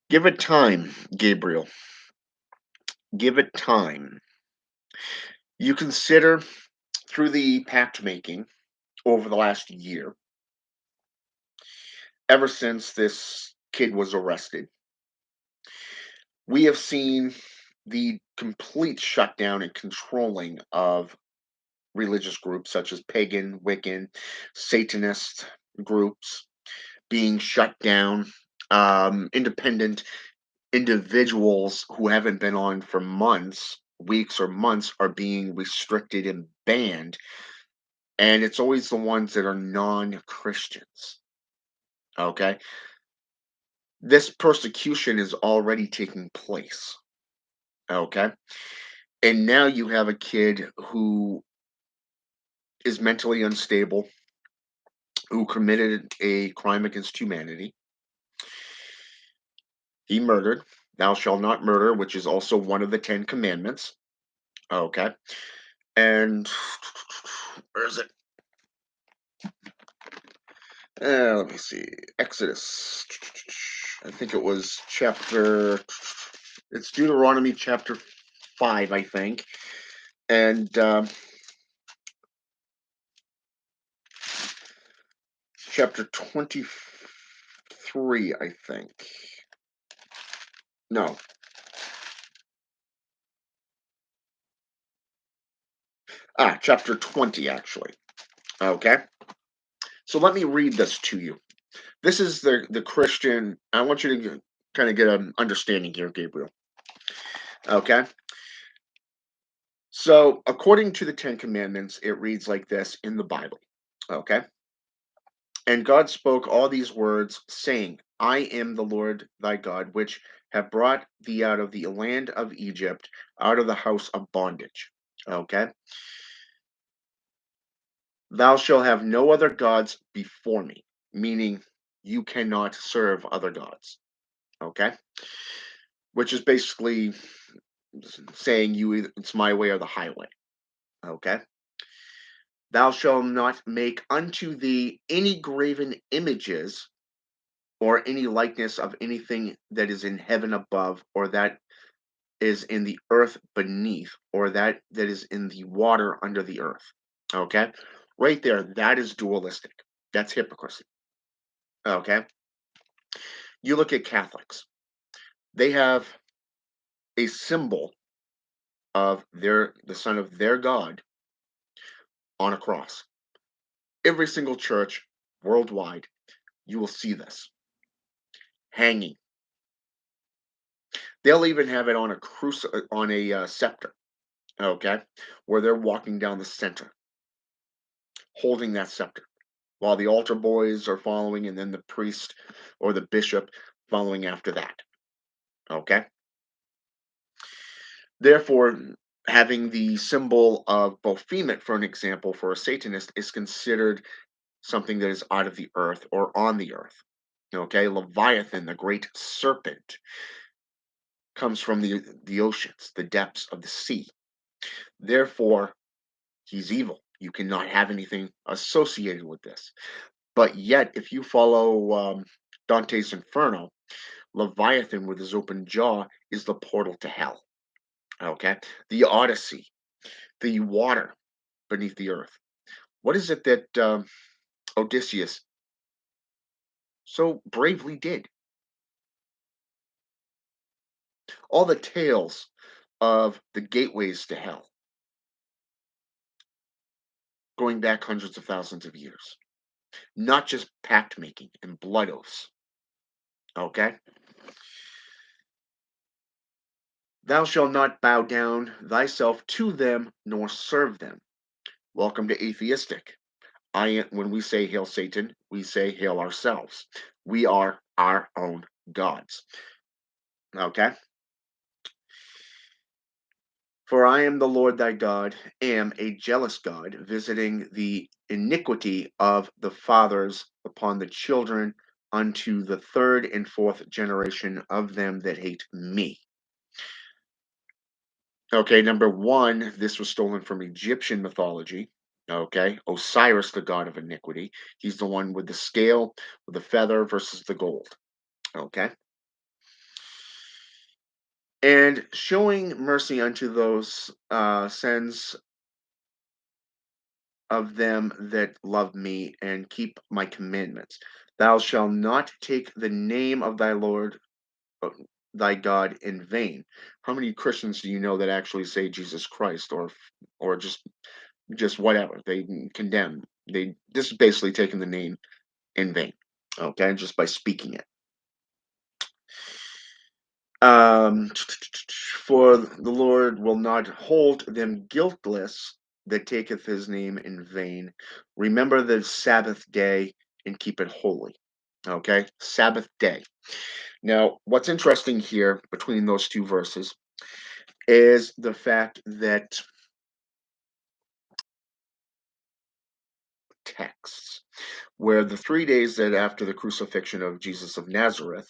Give it time, Gabriel. Give it time. You consider through the pact making over the last year, ever since this kid was arrested, we have seen the complete shutdown and controlling of religious groups such as pagan, Wiccan, Satanist groups being shut down. Independent individuals who haven't been on for months, weeks, or months are being restricted and banned. And it's always the ones that are non Christians. Okay. This persecution is already taking place. Okay. And now you have a kid who is mentally unstable, who committed a crime against humanity. He murdered. Thou shalt not murder, which is also one of the 10 commandments. Okay. And where is it? Let me see. Exodus. I think it was chapter. It's Deuteronomy chapter 5, I think. And chapter 23, I think. No. Chapter 20, actually. Okay. So let me read this to you. This is the Christian. I want you to kind of get an understanding here, Gabriel. Okay. So, according to the Ten Commandments, it reads like this in the Bible. Okay. And God spoke all these words, saying, I am the Lord thy God, which have brought thee out of the land of Egypt, out of the house of bondage. Okay. Thou shalt have no other gods before me, meaning you cannot serve other gods. Okay. Which is basically saying it's my way or the highway. Okay. Thou shalt not make unto thee any graven images or any likeness of anything that is in heaven above, or that is in the earth beneath, or that is in the water under the earth. Okay? Right there, that is dualistic. That's hypocrisy. Okay? You look at Catholics. They have a symbol of the son of their God on a cross. Every single church worldwide, you will see this hanging. They'll even have it on a scepter, okay, where they're walking down the center, holding that scepter, while the altar boys are following, and then the priest or the bishop following after that. Okay. Therefore, having the symbol of Baphomet, for an example, for a Satanist, is considered something that is out of the earth or on the earth. Okay, Leviathan, the great serpent, comes from the oceans, the depths of the sea. Therefore, he's evil. You cannot have anything associated with this. But yet, if you follow Dante's Inferno, Leviathan with his open jaw is the portal to hell. Okay, the Odyssey, the water beneath the earth. What is it that Odysseus so bravely did? All the tales of the gateways to hell, going back hundreds of thousands of years, not just pact making and blood oaths. Okay, thou shalt not bow down thyself to them nor serve them. Welcome to atheistic. When we say hail Satan, we say hail ourselves. We are our own gods. Okay? For I am the Lord thy God, am a jealous God, visiting the iniquity of the fathers upon the children unto the third and fourth generation of them that hate me. Okay, number one, this was stolen from Egyptian mythology. Okay, Osiris, the god of iniquity. He's the one with the scale, with the feather versus the gold. Okay. And showing mercy unto those sins of them that love me and keep my commandments. Thou shalt not take the name of thy Lord uh, thy God in vain. How many Christians do you know that actually say Jesus Christ, or just whatever they condemn? They This is basically taking the name in vain. Okay, just by speaking it. For the Lord will not hold them guiltless that taketh his name in vain. Remember the Sabbath day and keep it holy. Okay, Sabbath day. Now, what's interesting here between those two verses is the fact that texts, where the 3 days that after the crucifixion of Jesus of Nazareth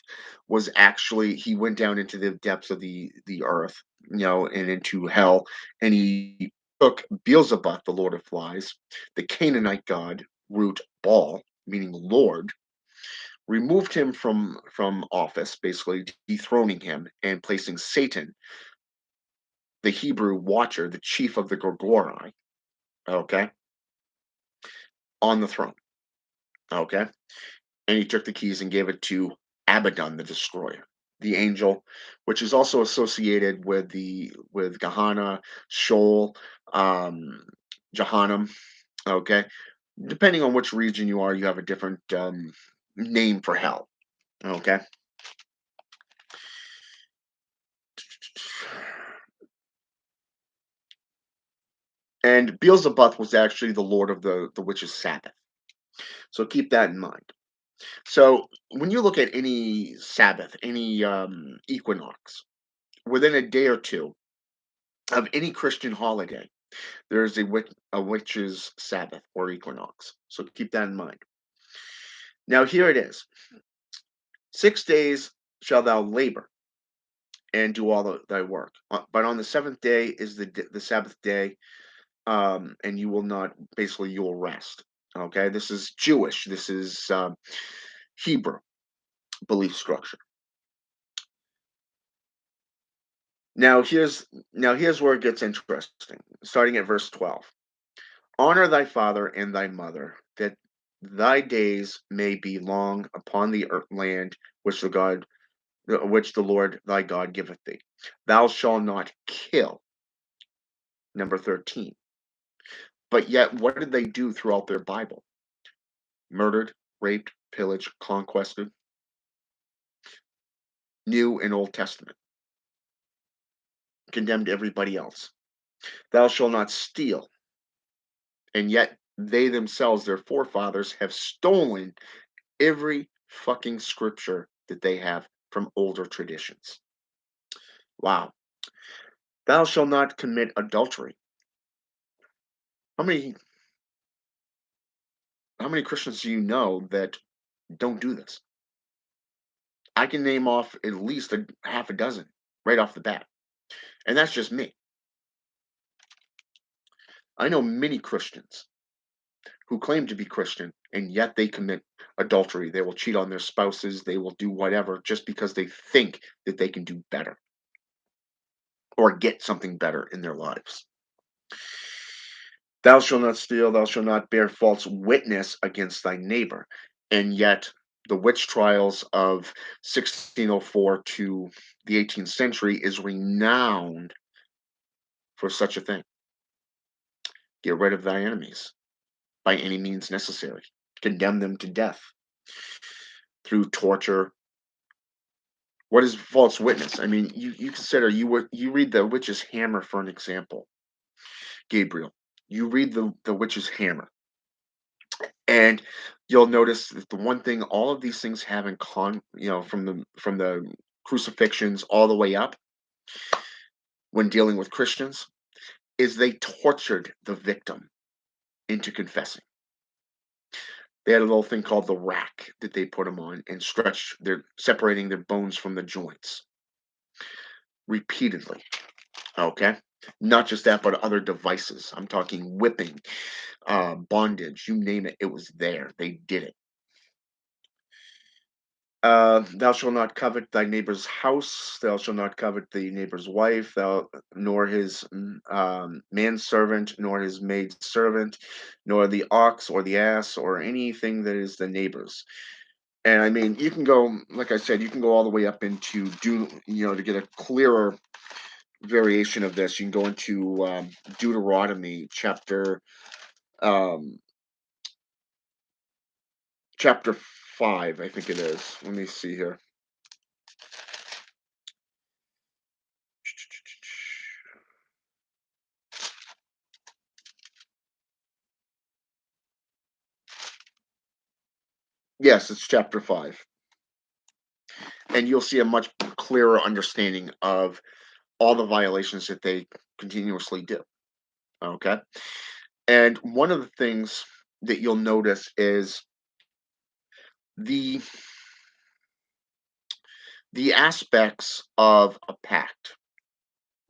was actually he went down into the depths of the earth, and into hell, and he took Beelzebub, the Lord of Flies, the Canaanite god root Baal, meaning Lord, removed him from office, basically dethroning him and placing Satan, the Hebrew watcher, the chief of the Grimoire, okay, on the throne, okay. And he took the keys and gave it to Abaddon, the destroyer, the angel, which is also associated with Gehenna, Sheol, um, Jahannam. Okay, depending on which region you are, you have a different name for hell. Okay, and Beelzebub was actually the lord of the witches' Sabbath. So keep that in mind. So when you look at any Sabbath, any equinox, within a day or two of any Christian holiday, there is a witch's Sabbath or equinox. So keep that in mind. Now here it is: 6 days shall thou labor and do all thy work, but on the seventh day is the Sabbath day, and you will not. Basically, you will rest. Okay, this is Jewish. This is Hebrew belief structure. Now here's where it gets interesting. Starting at verse 12. Honor thy father and thy mother, that thy days may be long upon the land which the Lord thy God giveth thee. Thou shalt not kill. Number 13. But yet, what did they do throughout their Bible? Murdered, raped, pillaged, conquested. New and Old Testament. Condemned everybody else. Thou shalt not steal. And yet, they themselves, their forefathers, have stolen every fucking scripture that they have from older traditions. Wow. Thou shalt not commit adultery. How many how many Christians do you know that don't do this? I can name off at least a half a dozen right off the bat. And that's just me. I know many Christians who claim to be Christian and yet they commit adultery. They will cheat on their spouses, they will do whatever just because they think that they can do better or get something better in their lives. Thou shalt not steal, thou shalt not bear false witness against thy neighbor. And yet, the witch trials of 1604 to the 18th century is renowned for such a thing. Get rid of thy enemies by any means necessary. Condemn them to death through torture. What is false witness? I mean, you consider you read the witch's hammer for an example. Gabriel, you read the witch's hammer. And you'll notice that the one thing all of these things have in from the crucifixions all the way up when dealing with Christians is they tortured the victim into confessing. They had a little thing called the rack that they put them on and stretch they're separating their bones from the joints repeatedly. Okay. Not just that, but other devices. I'm talking whipping, bondage, you name it, it was there. They did it. Thou shalt not covet thy neighbor's house. Thou shalt not covet the neighbor's wife. Thou nor his manservant, nor his maid servant, nor the ox or the ass, or anything that is the neighbor's. And I mean, you can go, like I said, you can go all the way up into to get a clearer variation of this. You can go into Deuteronomy um, chapter 5, I think it is. Let me see here. Yes, it's chapter 5. And you'll see a much clearer understanding of all the violations that they continuously do. Okay. And one of the things that you'll notice is the the aspects of a pact,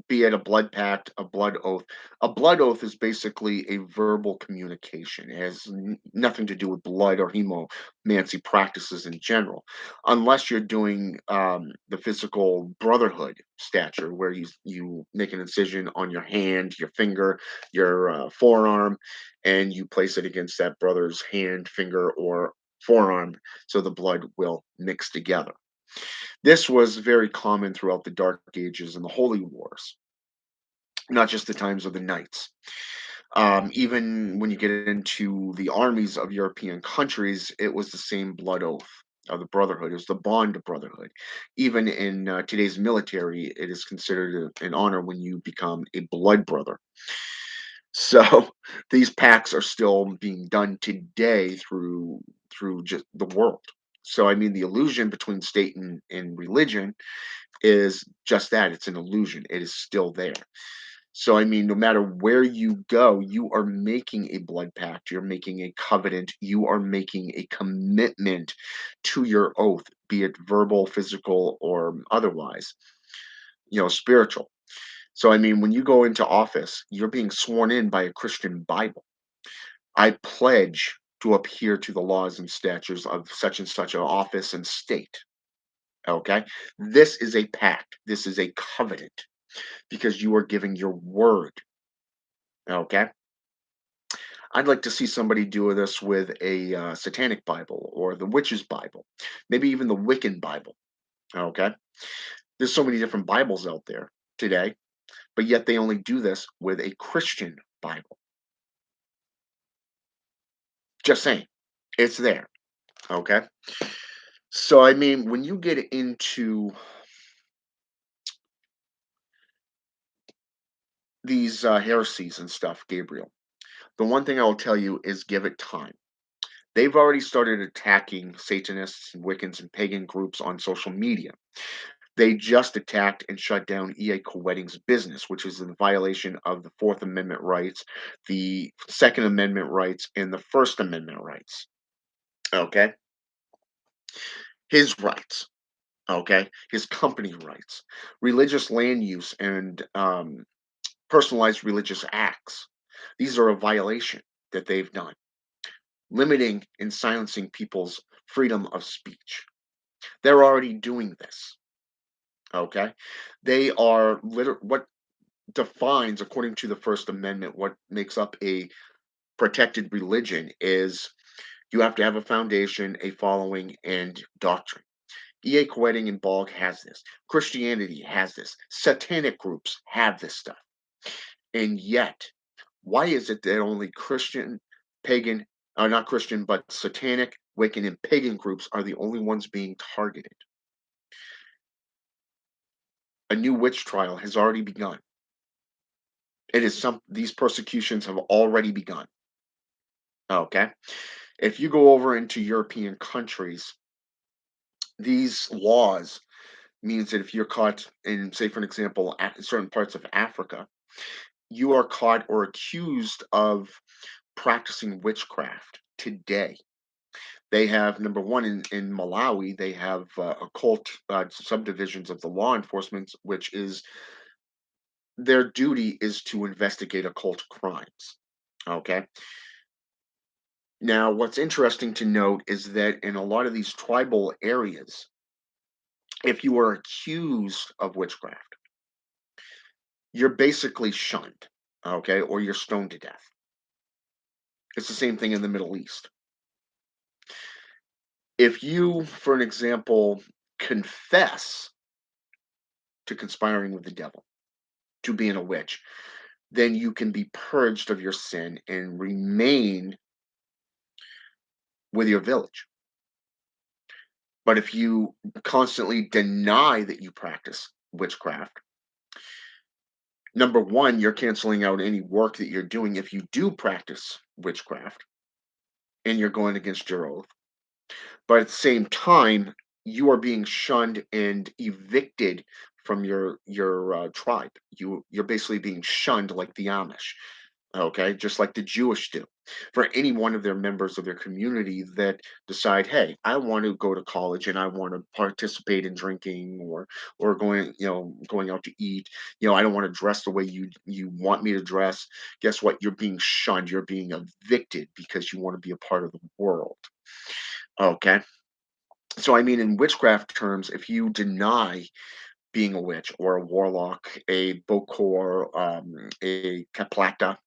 be it a blood pact, a blood oath. A blood oath is basically a verbal communication. It has nothing to do with blood or hemomancy practices in general, unless you're doing the physical brotherhood stature, where you make an incision on your hand, your finger, your forearm, and you place it against that brother's hand, finger, or forearm, so the blood will mix together. This was very common throughout the Dark Ages and the Holy Wars, not just the times of the knights. Even when you get into the armies of European countries, it was the same blood oath of the brotherhood. It was the bond of brotherhood. Even in today's military, it is considered an honor when you become a blood brother. So these pacts are still being done today through just the world. So I mean, the illusion between state and religion is just that. It's an illusion. It is still there. So, I mean, no matter where you go, you are making a blood pact, you're making a covenant, you are making a commitment to your oath, be it verbal, physical, or otherwise, spiritual. So, I mean, when you go into office, you're being sworn in by a Christian Bible. I pledge to adhere to the laws and statutes of such and such an office and state. Okay. This is a pact. This is a covenant because you are giving your word. Okay. I'd like to see somebody do this with a Satanic Bible or the Witch's Bible, maybe even the Wiccan Bible. Okay, there's so many different Bibles out there today, but yet they only do this with a Christian Bible. Just saying, it's there. Okay, so I mean, when you get into these heresies and stuff, Gabriel, the one thing I will tell you is give it time. They've already started attacking Satanists and Wiccans and pagan groups on social media. They just attacked and shut down E.A. Koetting's business, which is in violation of the Fourth Amendment rights, the Second Amendment rights, and the First Amendment rights. Okay? His rights. Okay? His company rights. Religious land use and personalized religious acts. These are a violation that they've done, limiting and silencing people's freedom of speech. They're already doing this. Okay? They are what defines, according to the First Amendment, what makes up a protected religion is you have to have a foundation, a following, and doctrine. E.A. Koetting and Bog has this. Christianity has this. Satanic groups have this stuff. And yet, why is it that only Christian, pagan, not Christian, but satanic, Wiccan, and pagan groups are the only ones being targeted? A new witch trial has already begun. These persecutions have already begun. Okay. If you go over into European countries, these laws means that if you're caught in, say, for an example, certain parts of Africa, you are caught or accused of practicing witchcraft today. They have, number one, in Malawi, they have occult subdivisions of the law enforcement, which is their duty is to investigate occult crimes. Okay. Now, what's interesting to note is that in a lot of these tribal areas, if you are accused of witchcraft, you're basically shunned, okay, or you're stoned to death. It's the same thing in the Middle East. If you, for an example, confess to conspiring with the devil, to being a witch, then you can be purged of your sin and remain with your village. But if you constantly deny that you practice witchcraft, number one, you're canceling out any work that you're doing if you do practice witchcraft and you're going against your oath. But at the same time, you are being shunned and evicted from your tribe. You're basically being shunned like the Amish, okay, just like the Jewish do. For any one of their members of their community that decide, hey, I want to go to college and I want to participate in drinking or going, going out to eat. I don't want to dress the way you want me to dress. Guess what? You're being shunned. You're being evicted because you want to be a part of the world. Okay. So I mean, in witchcraft terms, if you deny being a witch or a warlock, a bokor, a kaplata,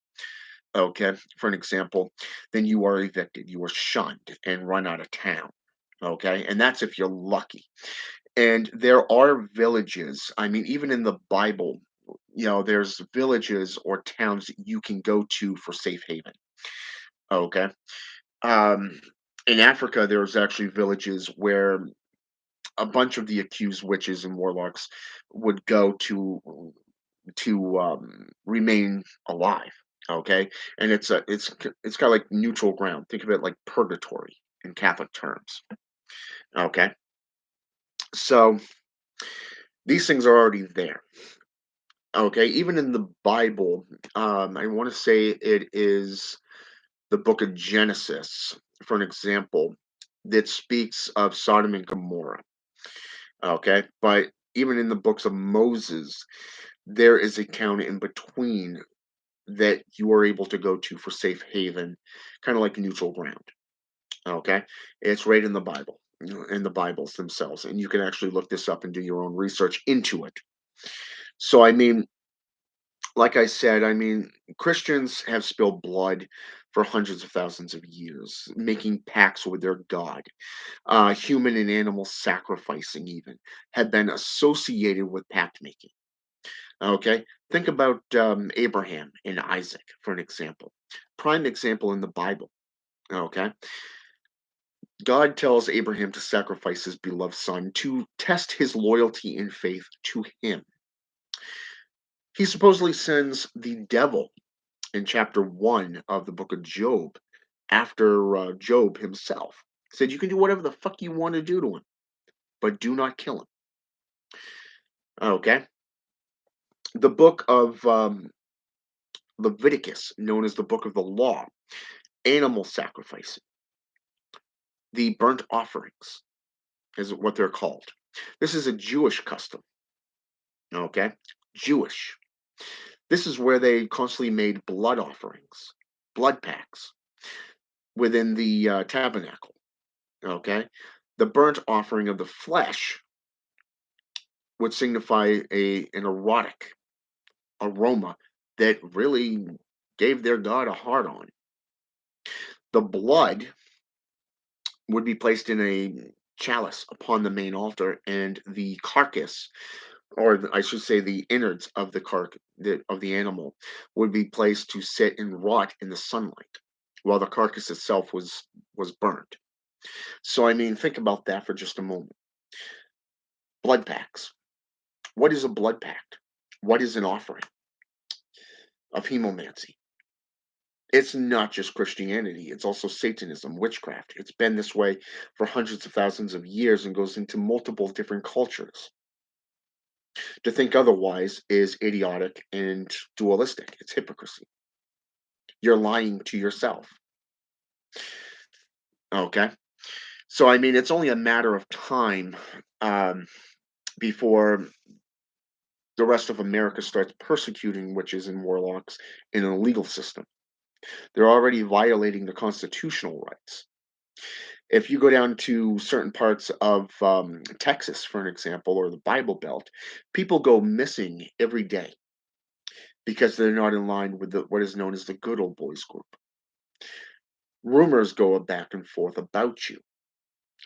okay, for an example, then you are evicted, you are shunned and run out of town. Okay, and that's if you're lucky. And there are villages, I mean, even in the Bible, there's villages or towns that you can go to for safe haven. Okay. Um, in Africa, there's actually villages where a bunch of the accused witches and warlocks would go to remain alive. Okay, and it's kind of like neutral ground. Think of it like purgatory in Catholic terms. Okay, so these things are already there. Okay, even in the Bible, I want to say it is the book of Genesis, for an example, that speaks of Sodom and Gomorrah. Okay, but even in the books of Moses, there is a town in between that you are able to go to for safe haven, kind of like neutral ground. Okay, it's right in the Bible, in the Bibles themselves, and you can actually look this up and do your own research into it. So, I mean, like I said, I mean, Christians have spilled blood for hundreds of thousands of years, making pacts with their God. Human and animal sacrificing, even, have been associated with pact making. Okay, think about Abraham and Isaac for an example. Prime example in the Bible. Okay, God tells Abraham to sacrifice his beloved son to test his loyalty and faith to him. He supposedly sends the devil in chapter 1 of the book of Job after Job himself. Said, you can do whatever the fuck you want to do to him, but do not kill him. Okay, the book of Leviticus, known as the book of the law, animal sacrificing, the burnt offerings is what they're called. This is a Jewish custom. Okay, Jewish. This is where they constantly made blood offerings, blood pacts within the tabernacle. Okay, the burnt offering of the flesh would signify an erotic aroma that really gave their god a hard on. The blood would be placed in a chalice upon the main altar, and the carcass, I should say, the innards of of the animal, would be placed to sit and rot in the sunlight, while the carcass itself was burnt. So, I mean, think about that for just a moment. Blood pacts. What is a blood pact? What is an offering of hemomancy? It's not just Christianity, it's also Satanism, witchcraft. It's been this way for hundreds of thousands of years and goes into multiple different cultures. To think otherwise is idiotic and dualistic. It's hypocrisy. You're lying to yourself. Okay. So, I mean, it's only a matter of time um, before the rest of America starts persecuting witches and warlocks in a legal system. They're already violating the constitutional rights. If you go down to certain parts of Texas, for an example, or the Bible Belt, people go missing every day because they're not in line with what is known as the good old boys group. Rumors go back and forth about you,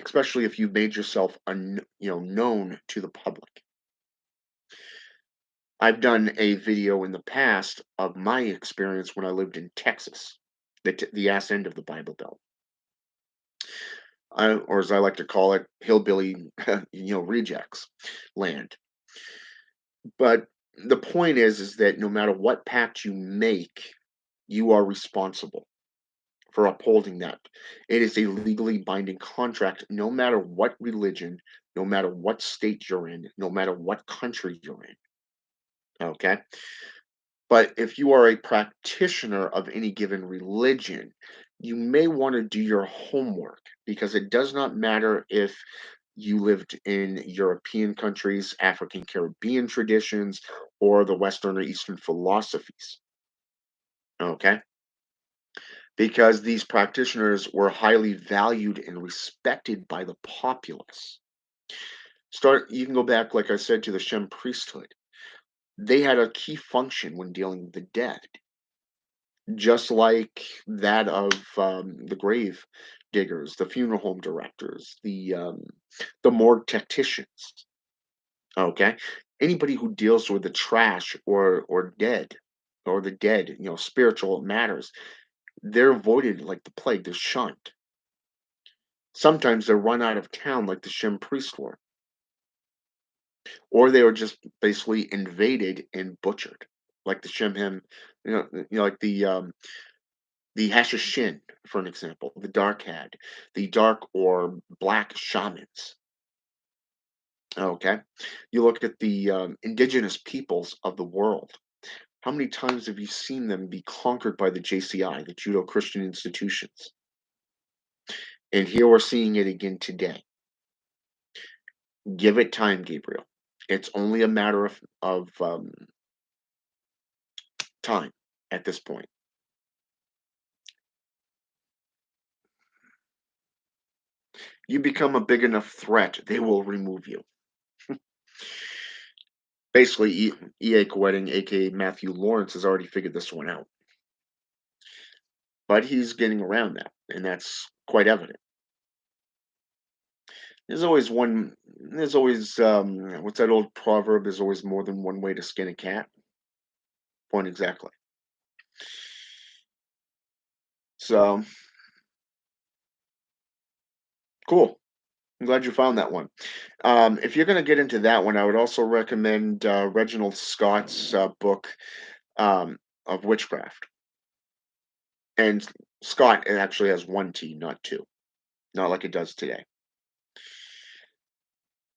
especially if you've made yourself known to the public. I've done a video in the past of my experience when I lived in Texas, the ass end of the Bible Belt. Or as I like to call it, hillbilly, rejects land. But the point is that no matter what pact you make, you are responsible for upholding that. It is a legally binding contract, no matter what religion, no matter what state you're in, no matter what country you're in. Okay. But if you are a practitioner of any given religion, you may want to do your homework because it does not matter if you lived in European countries, African Caribbean traditions, or the Western or Eastern philosophies. Okay? Because these practitioners were highly valued and respected by the populace. You can go back, like I said, to the Shem priesthood. They had a key function when dealing with the dead, just like that of the grave diggers, the funeral home directors, the morgue technicians. Okay, anybody who deals with the trash or dead or the dead, spiritual matters, they're avoided like the plague. They're shunned. Sometimes they're run out of town like the Shem priests were, or they were just basically invaded and butchered, like the Shemhem, like the Hashishin, for an example, the dark had, the dark or black shamans. Okay, you look at the indigenous peoples of the world. How many times have you seen them be conquered by the JCI, the Judo Christian institutions? And here we're seeing it again today. Give it time, Gabriel. It's only a matter of time at this point. You become a big enough threat, they will remove you. Basically, E.A. Coetting, aka Matthew Lawrence, has already figured this one out. But he's getting around that, and that's quite evident. There's always, what's that old proverb? There's always more than one way to skin a cat. Point exactly. So, cool. I'm glad you found that one. If you're going to get into that one, I would also recommend Reginald Scott's book of Witchcraft. And Scott, it actually has one T, not two, not like it does today.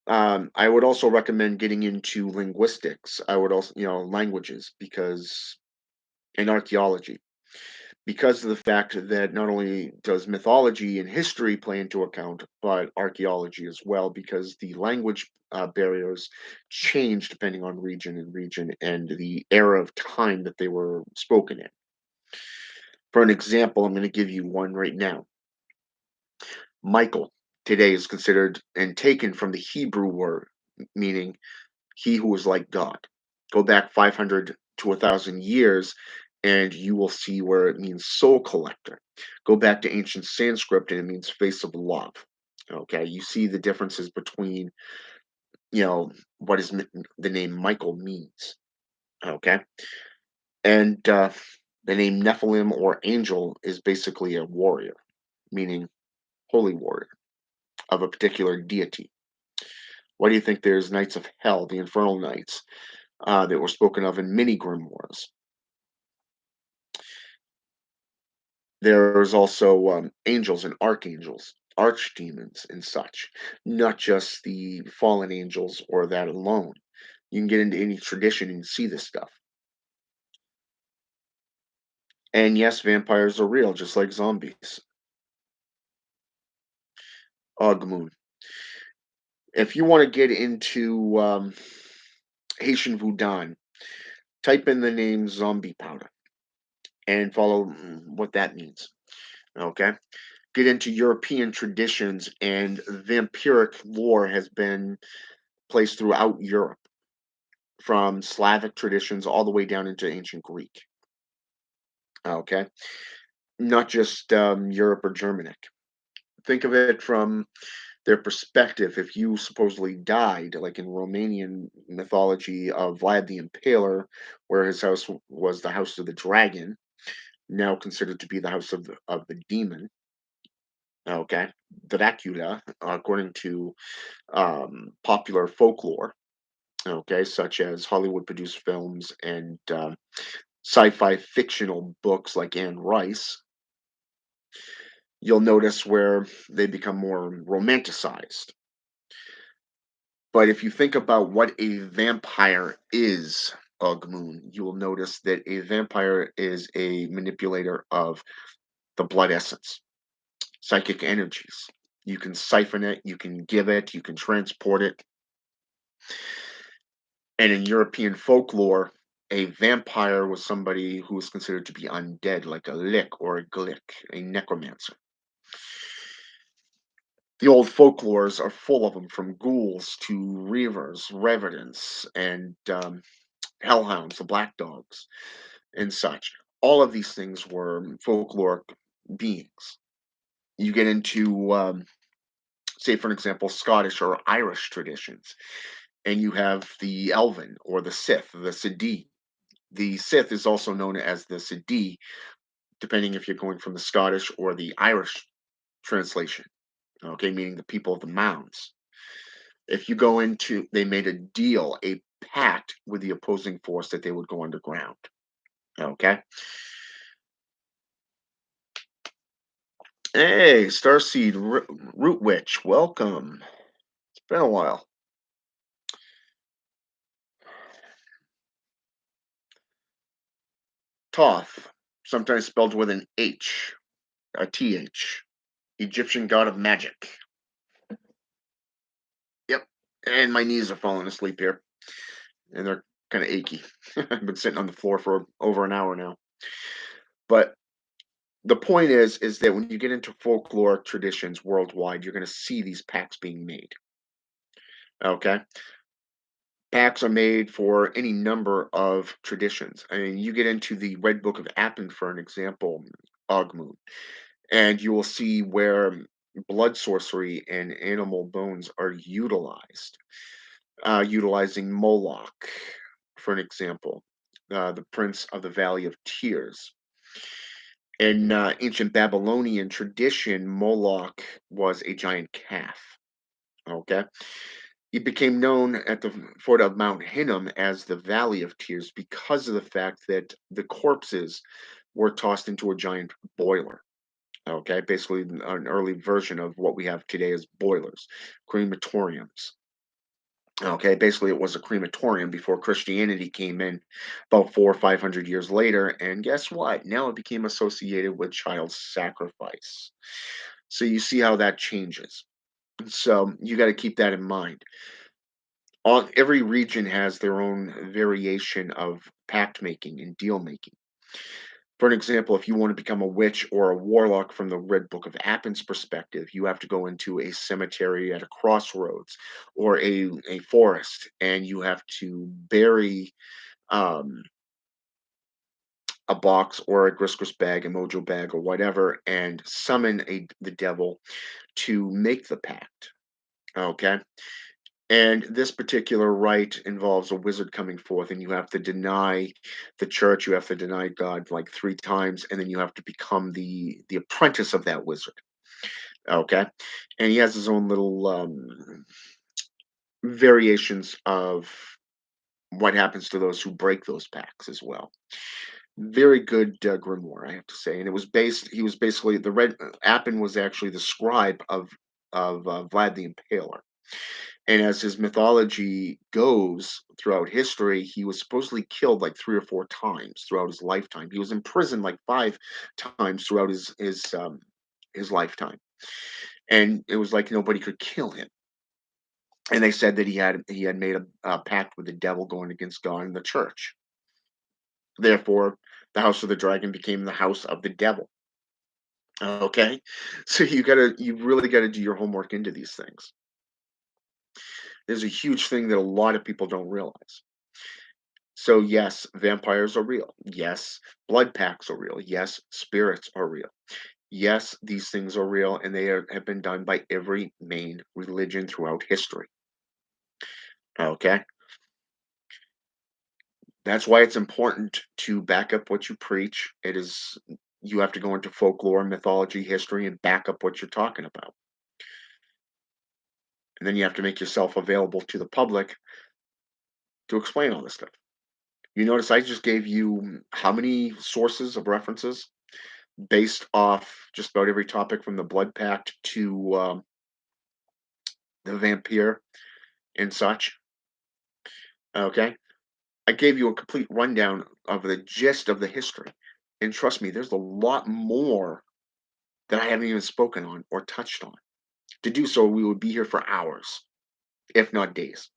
I would also recommend getting into linguistics. I would also, languages, because and archaeology, because of the fact that not only does mythology and history play into account, but archaeology as well, because the language barriers change depending on region and the era of time that they were spoken in. For an example, I'm going to give you one right now. Michael today is considered and taken from the Hebrew word meaning he who is like God. Go back 500 to 1,000 years, and you will see where it means soul collector. Go back to ancient Sanskrit, and it means face of love. Okay, you see the differences between, what is the name Michael means. Okay, and the name Nephilim or angel is basically a warrior, meaning holy warrior of a particular deity. Why do you think there's Knights of Hell, the Infernal Knights, that were spoken of in many grimoires? There's also angels and archangels, archdemons, and such, not just the fallen angels or that alone. You can get into any tradition and see this stuff. And yes, vampires are real, just like zombies. Ogmoon. If you want to get into Haitian Voodoo, type in the name zombie powder. and follow what that means. Okay. Get into European traditions, and vampiric lore has been placed throughout Europe, from Slavic traditions all the way down into ancient Greek. Okay. Not just Europe or Germanic. Think of it from their perspective. If you supposedly died, like in Romanian mythology of Vlad the Impaler, where his house was the house of the dragon, now considered to be the house of the demon. Okay, Dracula, according to popular folklore. Okay, such as Hollywood produced films and sci-fi fictional books like Anne Rice. You'll notice where they become more romanticized. But if you think about what a vampire is, Ugmoon, you will notice that a vampire is a manipulator of the blood essence, psychic energies. You can siphon it, you can give it, you can transport it. And in European folklore, a vampire was somebody who was considered to be undead, like a lick or a glick, a necromancer. The old folklores are full of them, from ghouls to reavers, revenants, and hellhounds, the black dogs, and such. All of these things were folkloric beings. You get into, say, for example, Scottish or Irish traditions, and you have the Elven or the Sith, the Siddhi. The Sith is also known as the Siddhi, depending if you're going from the Scottish or the Irish translation. Okay, meaning the people of the mounds. If you go into, they made a deal, a pact with the opposing force that they would go underground. Okay. Hey, Starseed Root Witch, welcome. It's been a while. Thoth, sometimes spelled with an H, a TH. Egyptian god of magic. Yep. And my knees are falling asleep here, and they're kind of achy. I've been sitting on the floor for over an hour now. But the point is that when you get into folkloric traditions worldwide, you're going to see these pacts being made. Okay. Pacts are made for any number of traditions. I mean, you get into the Red Book of Appen, for an example, Ogmoon, and you will see where blood sorcery and animal bones are utilized. Utilizing Moloch, for an example, the Prince of the Valley of Tears. In ancient Babylonian tradition, Moloch was a giant calf. Okay. It became known at the foot of Mount Hinnom as the Valley of Tears because of the fact that the corpses were tossed into a giant boiler. Okay, basically an early version of what we have today as boilers, crematoriums. Okay, basically it was a crematorium before Christianity came in about 400 or 500 years later, and guess what? Now it became associated with child sacrifice. So you see how that changes. So you got to keep that in mind. Every region has their own variation of pact making and deal making. For an example, if you want to become a witch or a warlock from the Red Book of Appen's perspective, you have to go into a cemetery at a crossroads or a forest, and you have to bury um, a box or a griscus bag, a mojo bag, or whatever, and summon the devil to make the pact. Okay. And this particular rite involves a wizard coming forth, and you have to deny the church, you have to deny God like 3 times, and then you have to become the apprentice of that wizard. Okay, and he has his own little variations of what happens to those who break those pacts as well. Very good grimoire, I have to say, and it was based. He was basically the red. Appin was actually the scribe of Vlad the Impaler. And as his mythology goes throughout history, he was supposedly killed like 3 or 4 times throughout his lifetime. He was imprisoned like 5 times throughout his lifetime, and it was like nobody could kill him. And they said that he had made a pact with the devil, going against God and the church. Therefore, The house of the dragon became the house of the devil. Okay? So you really gotta do your homework into these things. There's a huge thing that a lot of people don't realize. So yes, vampires are real. Yes, blood pacts are real. Yes, spirits are real. Yes, these things are real, and have been done by every main religion throughout history. Okay? That's why it's important to back up what you preach. You have to go into folklore, mythology, history, and back up what you're talking about. And then you have to make yourself available to the public to explain all this stuff. You notice I just gave you how many sources of references based off just about every topic from the Blood Pact to the vampire and such. Okay? I gave you a complete rundown of the gist of the history. And trust me, there's a lot more that I haven't even spoken on or touched on. To do so, we would be here for hours, if not days,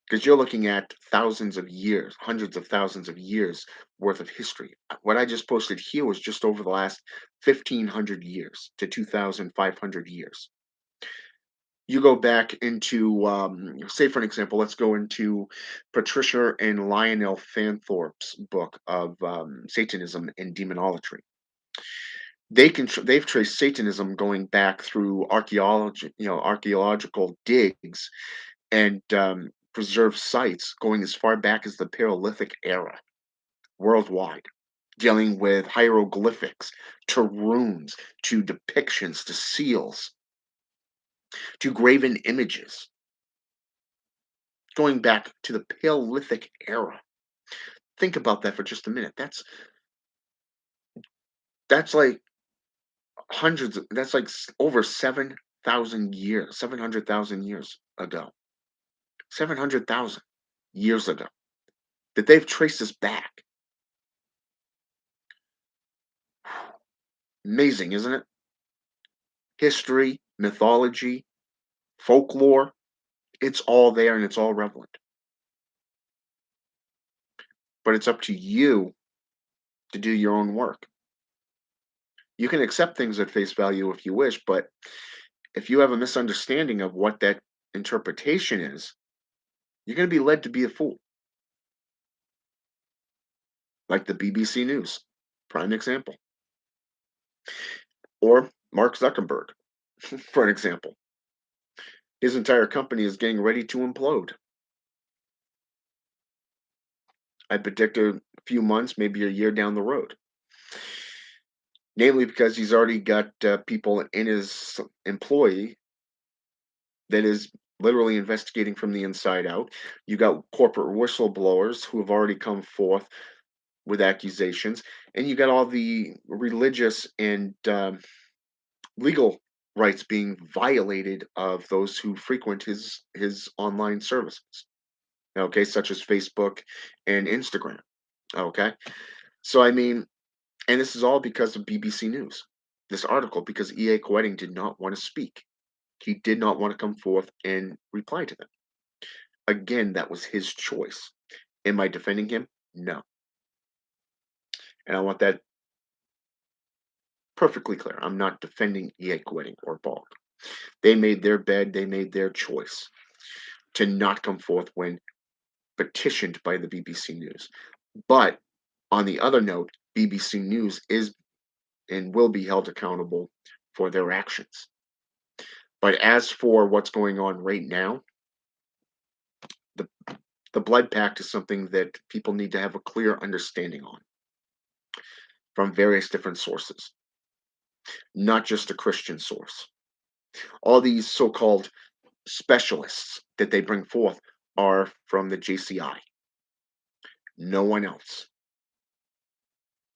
because you're looking at thousands of years, hundreds of thousands of years worth of history. What I just posted here was just over the last 1,500 years to 2,500 years. You go back into, say, for an example, let's go into Patricia and Lionel Fanthorpe's book of Satanism and Demonology. They've traced Satanism going back through archaeology, archaeological digs and preserved sites going as far back as the Paleolithic era worldwide, dealing with hieroglyphics to runes to depictions to seals to graven images going back to the Paleolithic era. Think about that for just a minute. That's like that's like over 7,000 years, 700,000 years ago. 700,000 years ago that they've traced us back. Amazing, isn't it? History, mythology, folklore, it's all there and it's all relevant. But it's up to you to do your own work. You can accept things at face value if you wish, but if you have a misunderstanding of what that interpretation is, you're going to be led to be a fool. Like the BBC News, prime example. Or Mark Zuckerberg, for an example. His entire company is getting ready to implode. I predict a few months, maybe a year down the road. Namely, because he's already got people in his employee that is literally investigating from the inside out. You got corporate whistleblowers who have already come forth with accusations, and you got all the religious and legal rights being violated of those who frequent his online services. Okay, such as Facebook and Instagram. Okay, so I mean, and this is all because of BBC News. This article, because E.A. Koetting did not want to speak. He did not want to come forth and reply to them. Again, that was his choice. Am I defending him? No. And I want that perfectly clear. I'm not defending E.A. Koetting or Bald. They made their bed, they made their choice to not come forth when petitioned by the BBC News. But on the other note, BBC News is and will be held accountable for their actions. But as for what's going on right now, the the blood pact is something that people need to have a clear understanding on from various different sources, not just a Christian source. All these so-called specialists that they bring forth are from the JCI. No one else.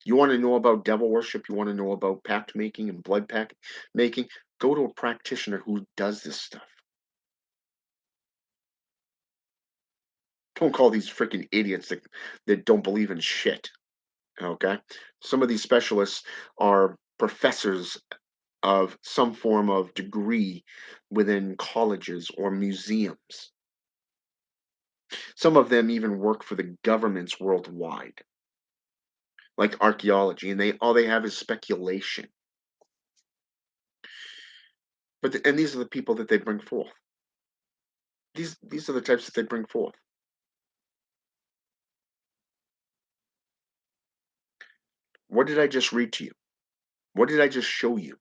You want to know about devil worship, you want to know about pact making and blood pact making, go to a practitioner who does this stuff. Don't call these freaking idiots that don't believe in shit. Okay? Some of these specialists are professors of some form of degree within colleges or museums. Some of them even work for the governments worldwide. like archaeology, and all they have is speculation. And these are the people that they bring forth. These are the types that they bring forth. What did I just read to you? What did I just show you?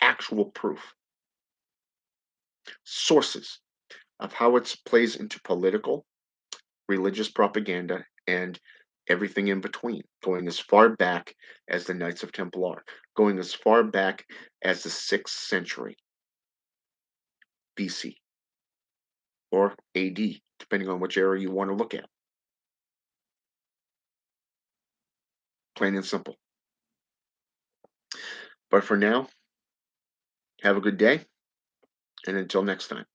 Actual proof. Sources of how it plays into political, religious propaganda, and everything in between, going as far back as the Knights of Templar, going as far back as the 6th century BC or AD, depending on which era you want to look at. Plain and simple. But for now, have a good day, and until next time.